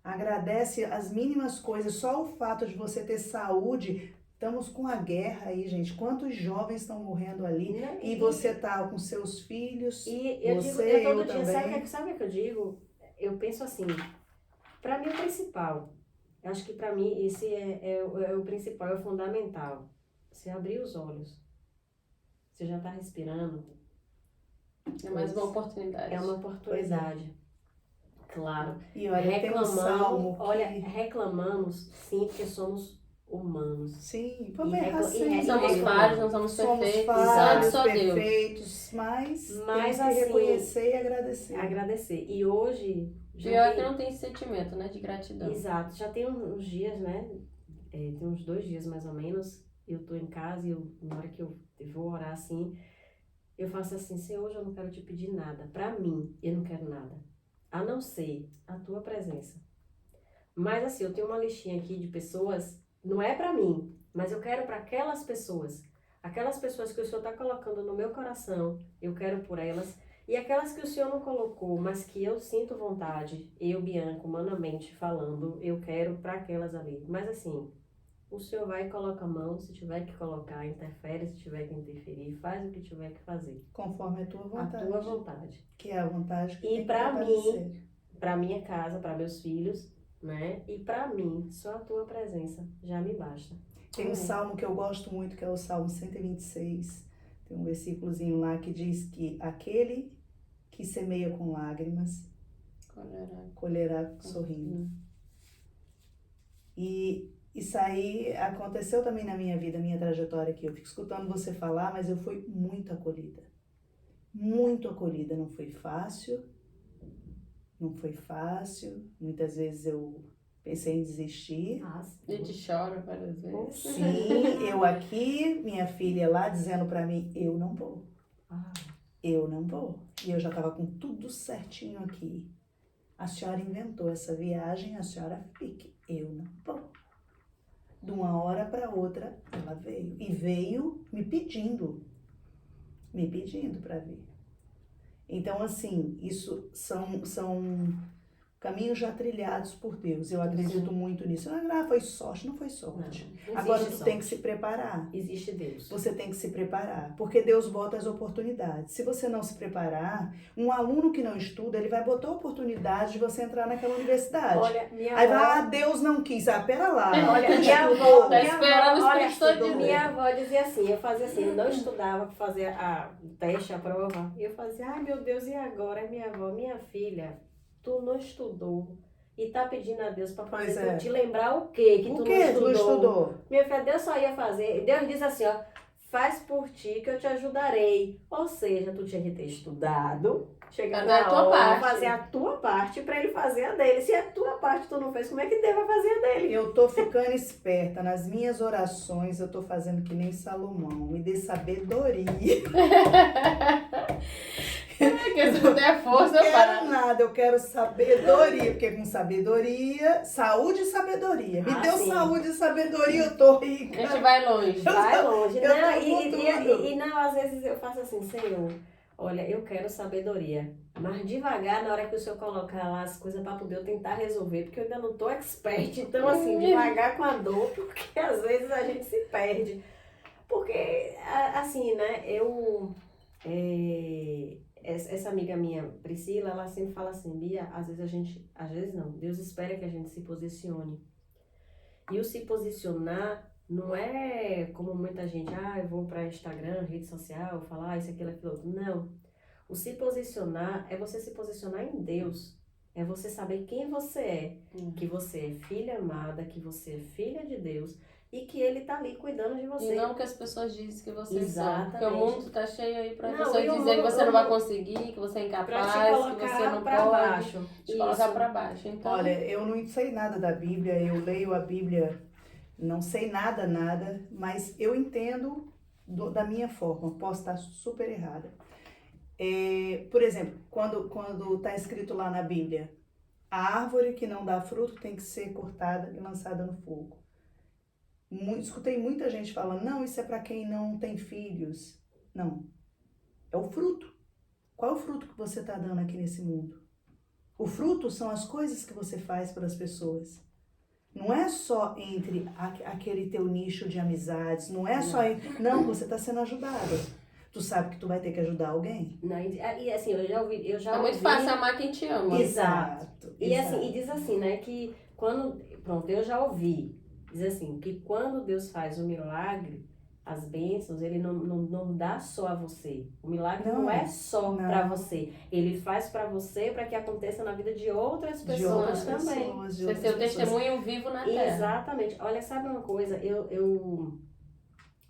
Agradece as mínimas coisas. Só o fato de você ter saúde. Estamos com a guerra aí, gente. Quantos jovens estão morrendo ali? E você tá com seus filhos. E eu você, digo, todo eu dia, também. sabe o que eu digo? Eu penso assim, para mim o principal, eu acho que para mim esse é o principal, é o fundamental. Você abrir os olhos. Você já tá respirando. É mais uma oportunidade. É uma oportunidade. Claro. E olha, tem um salmo reclamamos sim, porque somos humanos. Sim, vamos errar sim. Somos falhos, não somos perfeitos. Falhos, Só Deus. perfeitos, mas temos que assim, reconhecer e agradecer. Agradecer. E hoje... Pior que não tem esse sentimento, né, de gratidão. Exato. Já tem uns dias, né? Tem uns 2 dias mais ou menos. Eu tô em casa e na hora que eu vou orar assim, eu faço assim, Senhor, hoje eu não quero te pedir nada. Pra mim, eu não quero nada. A não ser a tua presença. Mas assim, eu tenho uma listinha aqui de pessoas, não é pra mim, mas eu quero pra aquelas pessoas que o Senhor tá colocando no meu coração, eu quero por elas, e aquelas que o Senhor não colocou, mas que eu sinto vontade, eu, Bianca, humanamente falando, eu quero pra aquelas ali. Mas assim, o Senhor vai e coloca a mão, se tiver que colocar, interfere, se tiver que interferir, faz o que tiver que fazer. Conforme a tua vontade. A tua vontade. Que é a vontade que e tem pra que mim, pra minha casa, pra meus filhos, né? E pra mim, só a tua presença já me basta. Tem um salmo que eu gosto muito, que é o Salmo 126. Tem um versículozinho lá que diz que aquele que semeia com lágrimas colherá sorrindo. E isso aí aconteceu também na minha vida, minha trajetória aqui. Eu fico escutando você falar, mas eu fui muito acolhida. Muito acolhida. Não foi fácil. Muitas vezes eu pensei em desistir. A gente chora várias vezes. Sim, eu aqui, minha filha lá dizendo pra mim, eu não vou. Eu não vou. E eu já tava com tudo certinho aqui. A senhora inventou essa viagem, a senhora fique. Eu não vou. De uma hora para outra, ela veio. E veio me pedindo para vir. Então, assim, isso são caminhos já trilhados por Deus. Eu acredito muito nisso. Ah, foi sorte. Não foi sorte. Não Agora, tu sorte. tem que se preparar. Existe Deus. Você tem que se preparar. Porque Deus bota as oportunidades. Se você não se preparar, um aluno que não estuda, ele vai botar a oportunidade de você entrar naquela universidade. Olha, minha Aí avó... vai, Deus não quis. Pera lá. Olha, minha avó... Tá esperando os olha, estudos. minha avó dizia assim, eu fazia assim, eu não estudava para fazer o teste, a prova. E eu fazia, ai meu Deus, e agora? Minha avó, minha filha, tu não estudou. E tá pedindo a Deus para fazer te lembrar o quê? Que O tu quê? não estudou. Minha filha, Deus só ia fazer. Deus diz assim, ó, faz por ti que eu te ajudarei. Ou seja, tu tinha que ter estudado, chegar na hora, fazer a tua parte para ele fazer a dele. Se a tua parte tu não fez, como é que Deus vai fazer a dele? Eu tô ficando esperta. Nas minhas orações, eu tô fazendo que nem Salomão. Me dê sabedoria. Porque se não der força, eu não quero nada, eu quero sabedoria. Porque com sabedoria, saúde e sabedoria. Me deu sim. Saúde e sabedoria, eu tô rica. A gente vai longe. Vai longe. Eu Não, não, às vezes eu faço assim, Senhor, olha, eu quero sabedoria. Mas devagar, na hora que o Senhor colocar lá as coisas para poder eu tentar resolver, porque eu ainda não tô expert. Então, assim, devagar com a dor, porque às vezes a gente se perde. Porque, assim, né, essa amiga minha, Priscila, ela sempre fala assim, Bia, às vezes não, Deus espera que a gente se posicione. E o se posicionar não é como muita gente, eu vou para Instagram, rede social, falar isso, aquilo, outro. Não. O se posicionar é você se posicionar em Deus. É você saber quem você é. Que você é filha amada, que você é filha de Deus e que Ele tá ali cuidando de você. E não que as pessoas dizem que você Exatamente. são. Porque o mundo tá cheio aí pra Não, pessoas e o dizer que mundo- você não vai conseguir, que você é Pra incapaz, te que colocar você não pra pode. baixo. Te colocar Isso. pra baixo. Então, Olha, eu não sei nada da Bíblia, eu leio a Bíblia, não sei nada, mas eu entendo da minha forma, posso estar super errada. Por exemplo, quando está escrito lá na Bíblia, a árvore que não dá fruto tem que ser cortada e lançada no fogo. Escutei muita gente falando, não, isso é para quem não tem filhos. Não, é o fruto. Qual é o fruto que você está dando aqui nesse mundo? O fruto são as coisas que você faz para as pessoas. Não é só entre aquele teu nicho de amizades, não é só... Não, você está sendo ajudada. Tu sabe que tu vai ter que ajudar alguém? Não, e assim, eu já ouvi. é muito fácil amar quem te ama. Exato. E Exato. assim, e diz assim, né, que quando, pronto, eu já ouvi, diz assim, que quando Deus faz o milagre, as bênçãos, Ele não dá só a você. O milagre não é só para você. Ele faz para você para que aconteça na vida de outras pessoas também. Você é seu testemunho vivo na terra. Exatamente. Olha, sabe uma coisa?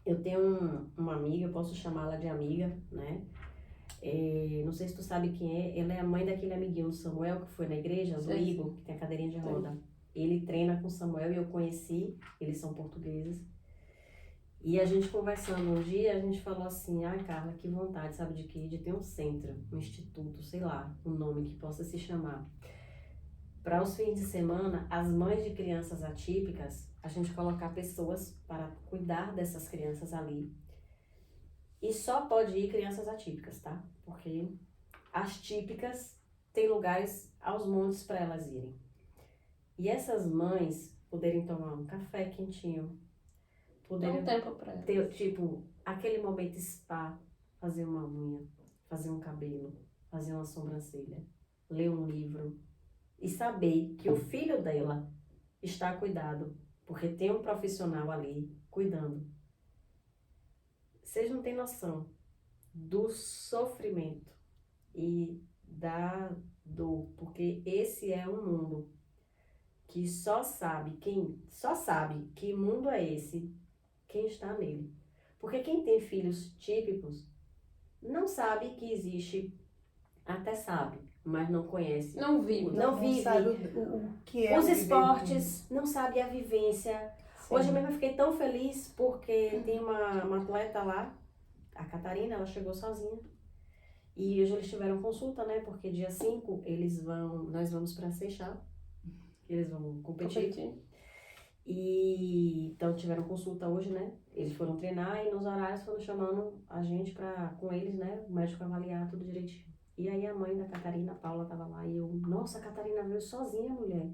Eu tenho uma amiga, eu posso chamá-la de amiga, né? Não sei se tu sabe quem é. Ela é a mãe daquele amiguinho do Samuel que foi na igreja, do Igor, que tem a cadeirinha de roda. Ele treina com o Samuel e eu conheci, eles são portugueses. E a gente conversando um dia, a gente falou assim, Carla, que vontade, sabe de quê? De ter um centro, um instituto, sei lá, um nome que possa se chamar. Para os fins de semana, as mães de crianças atípicas, a gente colocar pessoas para cuidar dessas crianças ali. E só pode ir crianças atípicas, tá? Porque as típicas têm lugares aos montes para elas irem. E essas mães poderem tomar um café quentinho, poderem Dá um tempo pra elas. ter, tipo, aquele momento spa, fazer uma unha, fazer um cabelo, fazer uma sobrancelha, ler um livro e saber que o filho dela está cuidado, porque tem um profissional ali cuidando. Vocês não têm noção do sofrimento e da dor, porque esse é um mundo que só sabe que mundo é esse quem está nele. Porque quem tem filhos típicos não sabe que existe, até sabe, mas não conhece. Não vive. Não vive. Sabe o que é Os viver esportes, não sabe a vivência. Sim. Hoje mesmo eu fiquei tão feliz porque tem uma atleta lá, a Catarina, ela chegou sozinha. E hoje eles tiveram consulta, né? Porque dia 5 nós vamos para Seixal. Eles vão competir. E então tiveram consulta hoje, né? Eles foram treinar e nos horários foram chamando a gente com eles, né? O médico avaliar tudo direitinho. E aí a mãe da Catarina, a Paula, tava lá e eu, nossa, a Catarina veio sozinha, mulher.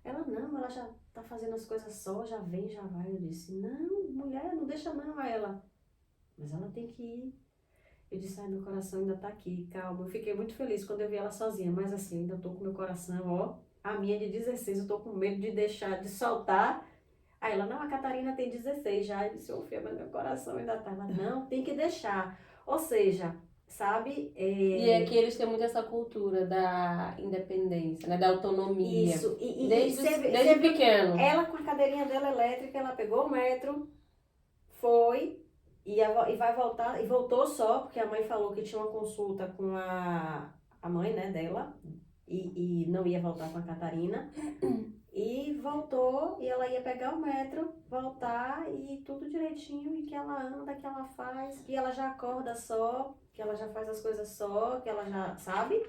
Ela, não, ela já tá fazendo as coisas só, já vem, já vai. Eu disse, não, mulher, não deixa não. Aí ela, mas ela tem que ir. Eu disse, meu coração ainda tá aqui, calma. Eu fiquei muito feliz quando eu vi ela sozinha, mas assim, ainda tô com meu coração, ó. A minha é de 16, eu tô com medo de deixar, de soltar. Aí ela, não, a Catarina tem 16 já. Eu disse, Fia, mas meu coração ainda tá. Ela, não, tem que deixar. Ou seja, sabe? E é que eles têm muito essa cultura da independência, né? Da autonomia. Isso. Desde pequeno. Ela com a cadeirinha dela elétrica, ela pegou o metro, foi e vai voltar. E voltou só, porque a mãe falou que tinha uma consulta com a mãe, né, dela. E não ia voltar com a Catarina. E voltou, e ela ia pegar o metro, voltar e tudo direitinho, e que ela anda, que ela faz, que ela já acorda só, que ela já faz as coisas só, que ela já, sabe?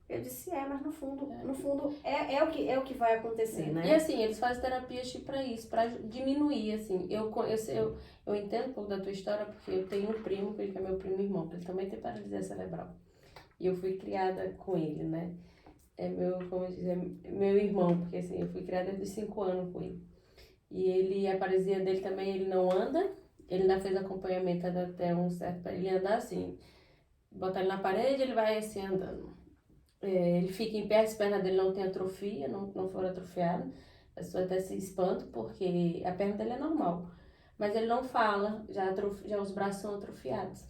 Eu disse, mas no fundo é o que vai acontecer, né? E assim, eles fazem terapias tipo pra isso, pra diminuir, assim. Eu entendo um pouco da tua história, porque eu tenho um primo, que é meu primo irmão, que ele também tem paralisia cerebral. E eu fui criada com ele, né? Como eu disse, meu irmão, porque assim, eu fui criada desde os 5 anos com ele. E a paralisia dele também, ele não anda, ele ainda fez acompanhamento até um certo... Ele anda assim, botar ele na parede, ele vai assim andando. Ele fica em pé, as pernas dele não tem atrofia, não foram atrofiadas. As pessoas até se espantam porque a perna dele é normal. Mas ele não fala, já os braços são atrofiados.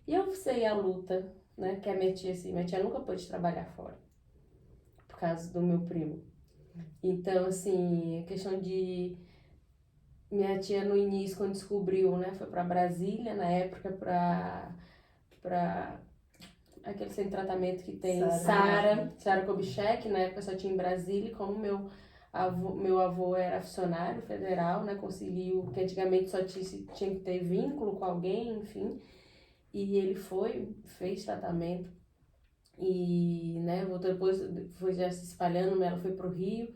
E eu sei a luta, né, que a minha tia, assim, minha tia nunca pôde trabalhar fora, por causa do meu primo. Então, assim, a questão de... Minha tia, no início, quando descobriu, né, foi para Brasília, na época, para aquele centro de tratamento que tem Sara Kubitschek, na época só tinha em Brasília, e como meu avô era funcionário federal, né, conseguiu, que antigamente só tinha que ter vínculo com alguém, enfim, e ele fez tratamento, e, né, voltou depois, foi já se espalhando, ela foi pro Rio,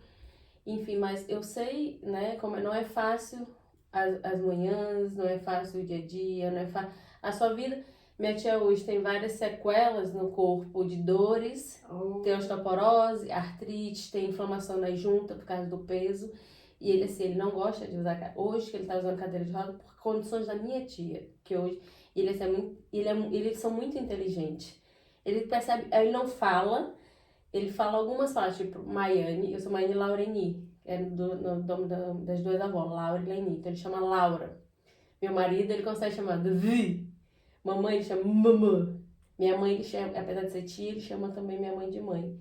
enfim, mas eu sei, né, como não é fácil as manhãs, não é fácil o dia a dia, não é fácil a sua vida. Minha tia hoje tem várias sequelas no corpo de dores, tem osteoporose, artrite, tem inflamação na junta por causa do peso. E ele, assim, ele não gosta de usar, hoje que ele tá usando cadeira de roda por condições da minha tia, que hoje, ele, assim, eles são muito inteligentes. Ele percebe, ele não fala, ele fala algumas palavras, tipo Maiane, eu sou Maiane Laureni, é no nome das duas avós, Laura e Leni, então ele chama Laura. Meu marido, ele consegue chamar de Vi. Mamãe, ele chama mamã. Minha mãe, ele chama, apesar de ser tia, ele chama também minha mãe de mãe.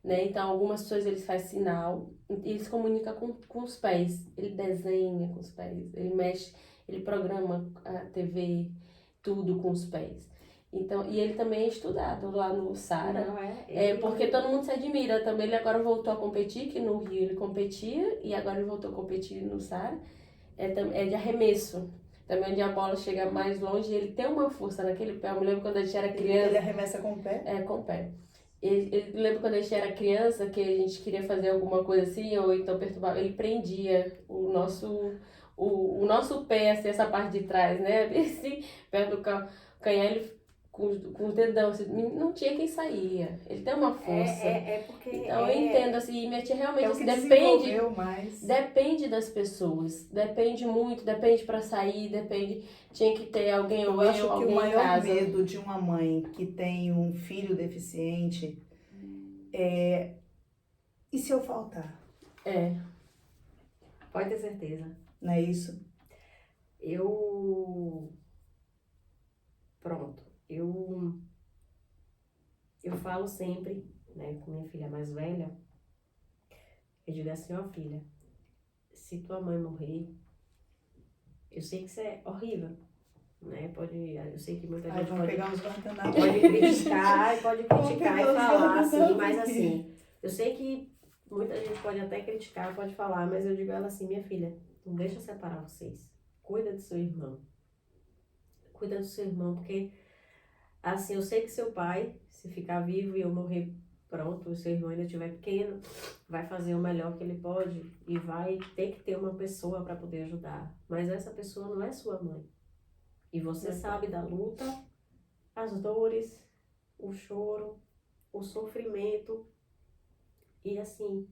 Né? Então, algumas pessoas ele faz sinal, ele se comunica com os pés, ele desenha com os pés, ele mexe, ele programa a TV, tudo com os pés. Então, e ele também é estudado lá no Sara. Não é? Porque todo mundo se admira também. Ele agora voltou a competir, que no Rio ele competia, e agora ele voltou a competir no Sara. É de arremesso. Também onde a bola chega mais longe, ele tem uma força naquele pé. Eu me lembro quando a gente era criança. Ele arremessa com o pé? Com o pé. Ele lembra quando a gente era criança, que a gente queria fazer alguma coisa assim, ou então perturbar, ele prendia o nosso pé, assim, essa parte de trás, né? Assim, perto do canhar, ele com os dedão, assim, não tinha quem saía. Ele tem uma força. Porque... Então eu entendo, assim, minha tia realmente É o que depende. Mais. Depende das pessoas, depende muito, depende pra sair, tinha que ter alguém Eu ou acho que alguém o maior em casa. medo de uma mãe que tem um filho deficiente é, e se eu faltar? Pode ter certeza. Não é isso? Eu falo sempre, né, com minha filha mais velha, eu digo assim, ó filha, se tua mãe morrer, eu sei que isso é horrível, né, eu sei que muita gente pode pegar os guardanapos. pode criticar e falar assim, mas assim, eu sei que muita gente pode até criticar, pode falar, mas eu digo a ela assim, minha filha, não deixa separar vocês, cuida do seu irmão, porque assim, eu sei que seu pai, se ficar vivo e eu morrer, pronto, o seu irmão ainda estiver pequeno, vai fazer o melhor que ele pode e vai ter que ter uma pessoa para poder ajudar. Mas essa pessoa não é sua mãe. E você sabe da luta, as dores, o choro, o sofrimento. E assim,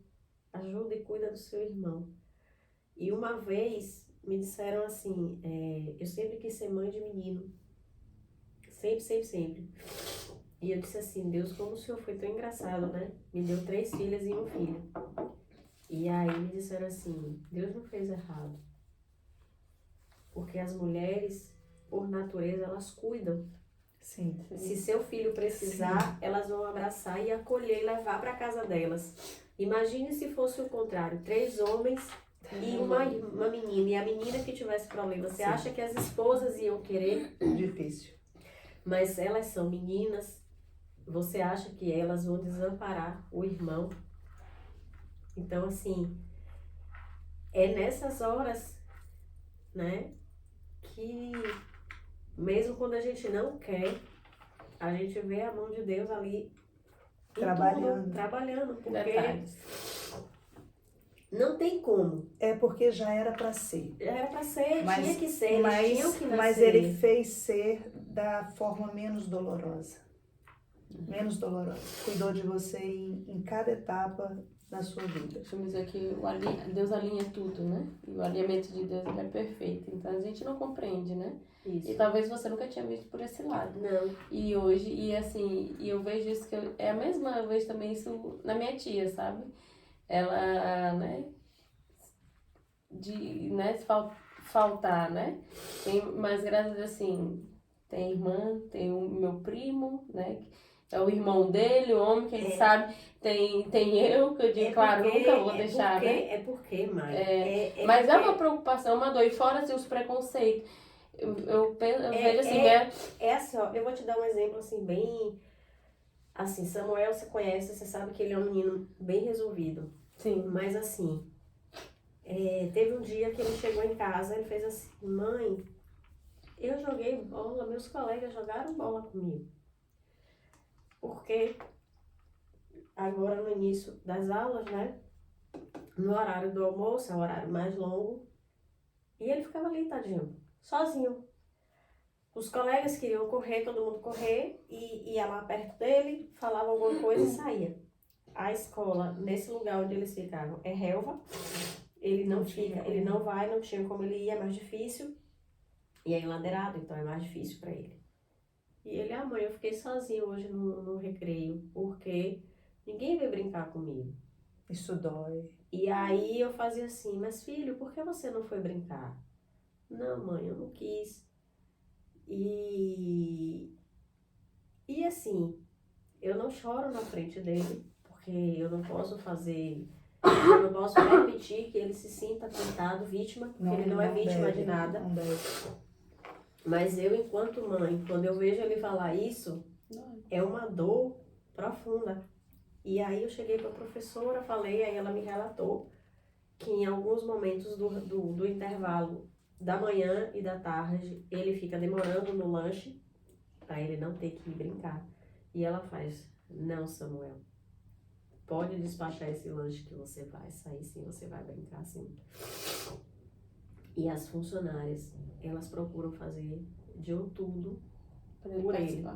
ajuda e cuida do seu irmão. E uma vez me disseram assim, eu sempre quis ser mãe de menino. Sempre. E eu disse assim, Deus, como o Senhor foi tão engraçado, né? Me deu 3 filhas e um filho. E aí me disseram assim, Deus não fez errado. Porque as mulheres, por natureza, elas cuidam. Sim. Se seu filho precisar, elas vão abraçar e acolher e levar para casa delas. Imagine se fosse o contrário, 3 homens e uma menina. E a menina que tivesse problema, você acha que as esposas iam querer? Difícil. Mas elas são meninas, você acha que elas vão desamparar o irmão? Então, assim, é nessas horas, né, que mesmo quando a gente não quer, a gente vê a mão de Deus ali trabalhando, porque não tem como. É porque já era para ser. Tinha que ser, mas ele fez ser da forma menos dolorosa. Cuidou de você em cada etapa na sua vida. Deixa eu dizer que Deus alinha tudo, né? E o alinhamento de Deus ele é perfeito. Então a gente não compreende, né? Isso. E talvez você nunca tinha visto por esse lado. Não. E hoje, e assim, e eu vejo isso é a mesma, eu vejo também isso na minha tia, sabe? Ela, né? Né? Faltar, né? Mas graças a Deus, assim, tem irmã, tem o meu primo, né? É o irmão dele, o homem que ele sabe, tem eu, que eu digo, claro, nunca vou deixar, né? É porque, mãe. Mas é uma preocupação, uma dor, e fora assim, os preconceitos. Eu vejo assim, né? É assim, ó, eu vou te dar um exemplo assim, bem. Assim, Samuel, você conhece, você sabe que ele é um menino bem resolvido. Sim. Mas assim, teve um dia que ele chegou em casa, ele fez assim, mãe, eu joguei bola, meus colegas jogaram bola comigo. Porque agora no início das aulas, né? No horário do almoço, é o horário mais longo, e ele ficava ali, tadinho, sozinho. Os colegas queriam correr, todo mundo correr, e ia lá perto dele, falava alguma coisa e saía. A escola, nesse lugar onde eles ficavam, é relva, ele não fica, ele não vai, não tinha como ele ir, é mais difícil, e é enladeirado, então é mais difícil para ele. E ele, mãe, eu fiquei sozinho hoje no recreio, porque ninguém veio brincar comigo. Isso dói. E aí eu fazia assim, mas filho, por que você não foi brincar? Não, mãe, eu não quis. E assim, eu não choro na frente dele, porque eu não posso permitir que ele se sinta tentado, vítima, porque ele não é vítima de nada. Não deve. Mas eu, enquanto mãe, quando eu vejo ele falar isso, é uma dor profunda. E aí eu cheguei para a professora, falei, aí ela me relatou que em alguns momentos do intervalo da manhã e da tarde, ele fica demorando no lanche para ele não ter que ir brincar. E ela faz, não, Samuel, pode despachar esse lanche que você vai sair sim, você vai brincar sim. E as funcionárias, elas procuram fazer de um tudo por ele.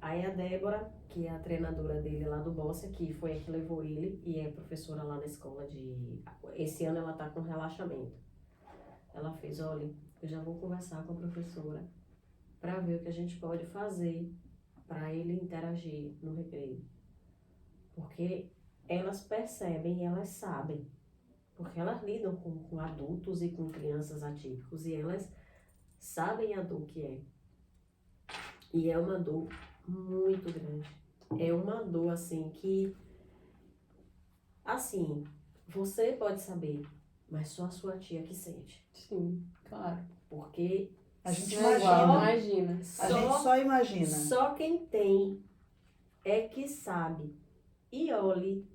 Aí a Débora, que é a treinadora dele lá do Bossa, que foi a que levou ele e é professora lá na escola Esse ano ela tá com relaxamento. Ela fez, olha, eu já vou conversar com a professora para ver o que a gente pode fazer para ele interagir no recreio. Porque elas percebem, elas sabem. Porque elas lidam com adultos e com crianças atípicos e elas sabem a dor que é. E é uma dor muito grande. É uma dor assim que, assim, você pode saber, mas só a sua tia que sente. Sim, claro. Porque a gente imagina. A gente só imagina. Só quem tem é que sabe. E olhe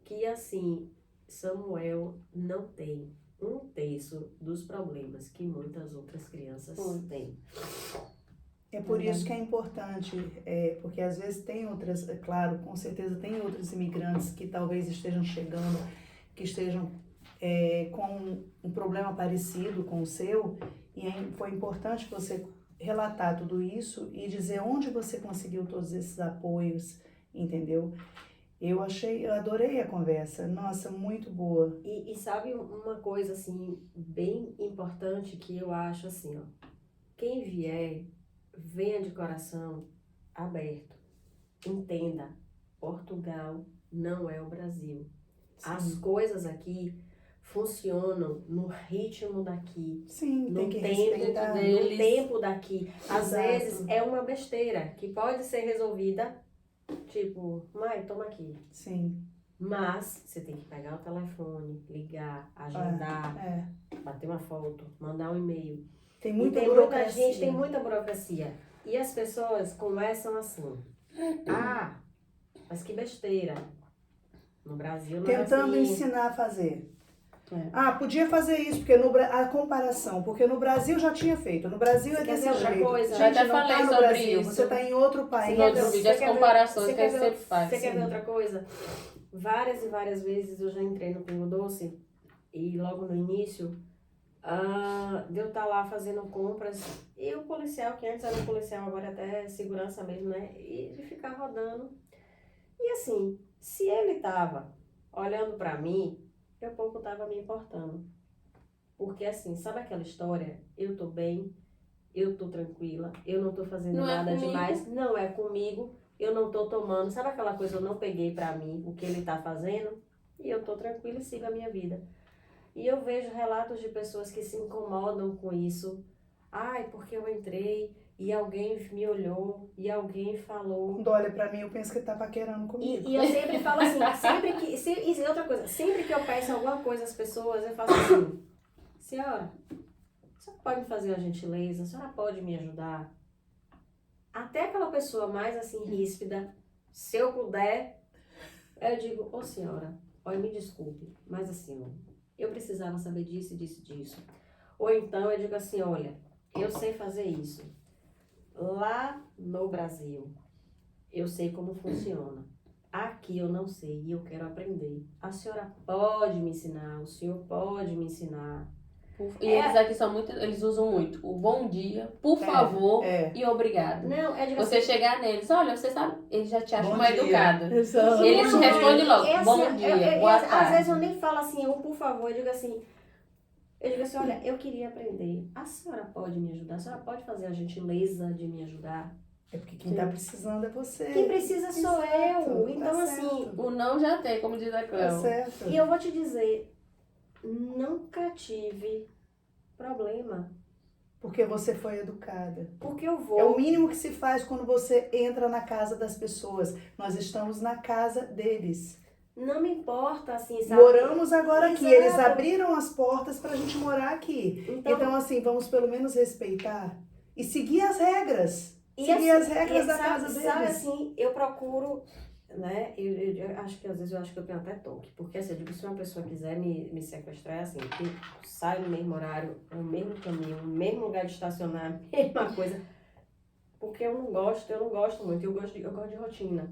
que assim, Samuel não tem 1/3 dos problemas que muitas outras crianças têm. É por isso que é importante, porque às vezes tem outras, é claro, com certeza tem outros imigrantes que talvez estejam chegando, que estejam com um problema parecido com o seu, e foi importante você relatar tudo isso e dizer onde você conseguiu todos esses apoios, entendeu? Eu adorei a conversa, nossa, muito boa. E sabe uma coisa assim, bem importante que eu acho assim, ó, quem vier, venha de coração aberto, entenda, Portugal não é o Brasil. Sim. As coisas aqui funcionam no ritmo daqui. Sim, no tem que respeitar deles. No tempo daqui. Às Exato. vezes é uma besteira que pode ser resolvida, tipo, mãe, toma aqui. Sim. Mas você tem que pegar o telefone, ligar, agendar, bater uma foto, mandar um e-mail. Tem muita burocracia. Muita gente, tem muita burocracia. E as pessoas conversam assim. Mas que besteira. No Brasil não Tentando é assim. ensinar a fazer. Podia fazer isso, porque a comparação, porque no Brasil já tinha feito. No Brasil é desse jeito. Coisa? Gente, já não falei tá no sobre Brasil, isso. você tá em outro país. No outro vídeo, as comparações que a gente sempre faz. Você quer ver outra coisa? Várias e várias vezes eu já entrei no Pingo Doce e logo no início de eu estar lá fazendo compras e o policial, que antes era um policial, agora até segurança mesmo, né? E de ficar rodando. E assim, se ele tava olhando pra mim, eu pouco tava me importando. Porque assim, sabe aquela história? Eu tô bem, eu tô tranquila, eu não tô fazendo Não é nada comigo. demais, não é comigo, eu não tô tomando. Sabe aquela coisa, eu não peguei pra mim o que ele tá fazendo? E eu tô tranquila e sigo a minha vida. E eu vejo relatos de pessoas que se incomodam com isso. Ai, porque eu entrei e alguém me olhou e alguém falou. Quando olha pra mim, eu penso que tá paquerando comigo. E eu sempre falo assim, e outra coisa, sempre que eu peço alguma coisa às pessoas, eu faço assim, senhora, a senhora pode me fazer uma gentileza? A senhora pode me ajudar? Até aquela pessoa mais assim ríspida, se eu puder, eu digo, ô senhora, olha, me desculpe, mas assim, eu precisava saber disso, disso, disso. Ou então eu digo assim, olha, eu sei fazer isso. Lá no Brasil, eu sei como funciona. Aqui eu não sei e eu quero aprender. A senhora pode me ensinar, o senhor pode me ensinar. E eles aqui são muito, eles usam muito o bom dia, por favor e obrigado. Não, é de Você chegar neles, olha, você sabe, eles já te acham Bom uma dia. educada. Exato. Eles te respondem logo, É assim, bom dia, boa tarde. Às vezes eu nem falo assim, ou por favor, eu digo assim, olha, eu queria aprender. A senhora pode me ajudar? A senhora pode fazer a gentileza de me ajudar? É porque quem tá precisando é você. Quem precisa sou eu. Tá Então, assim, certo. O não já tem, como diz a Tá Cléo. certo. e eu vou te dizer, nunca tive problema. Porque você foi educada. Porque eu É o vou. mínimo que se faz quando você entra na casa das pessoas. Nós estamos na casa deles. Não me importa, assim, sabe? Moramos agora aqui. Exato. Eles abriram as portas pra gente morar aqui. Então, assim, vamos pelo menos respeitar e seguir as regras. Seguir as regras da casa deles. Sabe assim, eu procuro, né? Eu acho que às vezes eu tenho até toque. Porque assim, eu digo, se uma pessoa quiser me sequestrar, é assim, que sai no mesmo horário, no mesmo caminho, no mesmo lugar de estacionar, mesma coisa. Porque eu não gosto muito, eu gosto de rotina.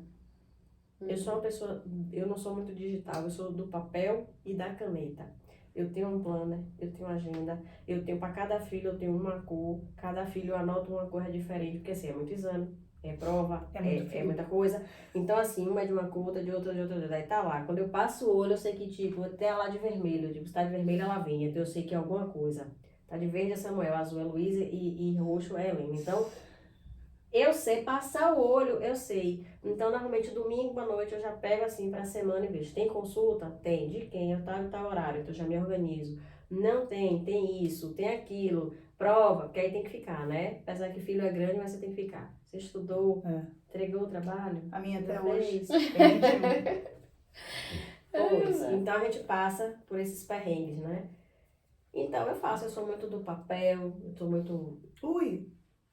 Eu sou uma pessoa, eu não sou muito digital, eu sou do papel e da caneta. Eu tenho um planner, eu tenho agenda, eu tenho para cada filho, eu tenho uma cor, cada filho eu anoto uma cor diferente, porque assim, é muito exame, é prova, é muita coisa. Então assim, uma é de uma cor, outra de outra, daí tá lá. Quando eu passo o olho, eu sei que tipo, até lá de vermelho, eu digo, se tá de vermelho é Lavínia, então eu sei que é alguma coisa. Tá de verde é Samuel, azul é Luísa e roxo é Helena. Então, eu sei passar o olho, eu sei. Então, normalmente, domingo à noite, eu já pego assim pra semana e vejo. Tem consulta? Tem. De quem? Eu tá horário, então eu já me organizo. Não tem, tem isso, tem aquilo. Prova, porque aí tem que ficar, né? Apesar que filho é grande, mas você tem que ficar. Você estudou, entregou o trabalho? A minha até não hoje. fez? Pois. Então, a gente passa por esses perrengues, né? Então, eu sou muito do papel, eu sou muito Ui,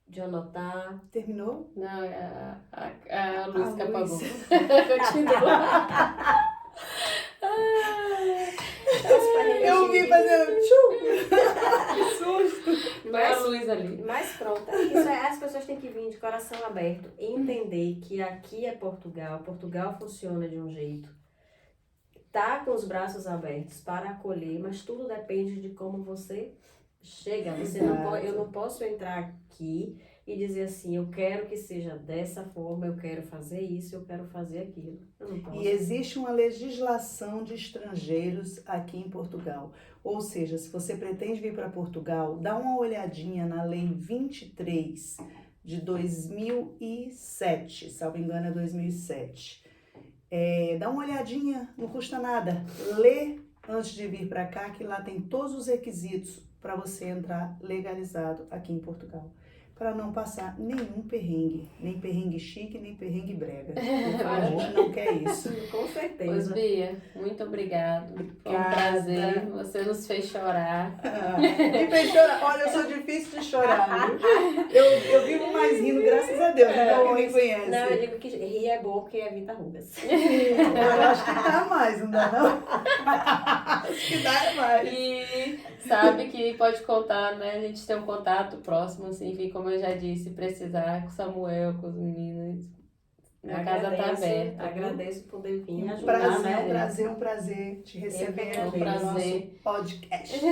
de anotar. terminou? Não, a luz que apagou. luz. Continua. Eu vi fazendo que susto. Vai a luz ali. Mas pronto, isso é, as pessoas têm que vir de coração aberto e entender que aqui é Portugal, Portugal funciona de um jeito, tá com os braços abertos para acolher, mas tudo depende de como você chega. Você não pode, eu não posso entrar aqui e dizer assim, eu quero que seja dessa forma, eu quero fazer isso, eu quero fazer aquilo. Eu não posso. E existe uma legislação de estrangeiros aqui em Portugal. Ou seja, se você pretende vir para Portugal, dá uma olhadinha na Lei 23 de 2007, salvo engano é 2007. Dá uma olhadinha, não custa nada. Lê antes de vir para cá, que lá tem todos os requisitos para você entrar legalizado aqui em Portugal. Para não passar nenhum perrengue, nem perrengue chique, nem perrengue brega. A gente não quer isso. Com Pois, certeza. Bia, muito obrigado. Foi um prazer. Você nos fez chorar. Me fez chorar. Olha, eu sou difícil de chorar, viu? Eu vivo mais rindo, graças a Deus. Não me conhece. Não, eu digo que rir é bom porque evita rugas. Eu acho que dá mais, não dá não? Acho que dá mais. E sabe que pode contar, né? A gente tem um contato próximo, assim, enfim, como eu já disse, precisar com o Samuel, com os meninos. A casa tá aberta. Agradeço por poder vir e ajudar, Um prazer te receber Eu aqui que no nosso prazer. podcast.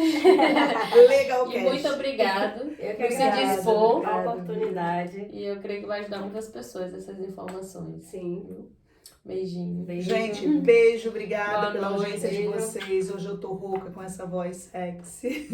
Legal E cast. muito obrigado Eu que por se agradeço dispor. a oportunidade. E eu creio que vai ajudar muitas pessoas essas informações. Sim. Beijinho. Gente, beijo, obrigada Boa pela noite, audiência de beijo. vocês. Hoje eu tô rouca com essa voz sexy.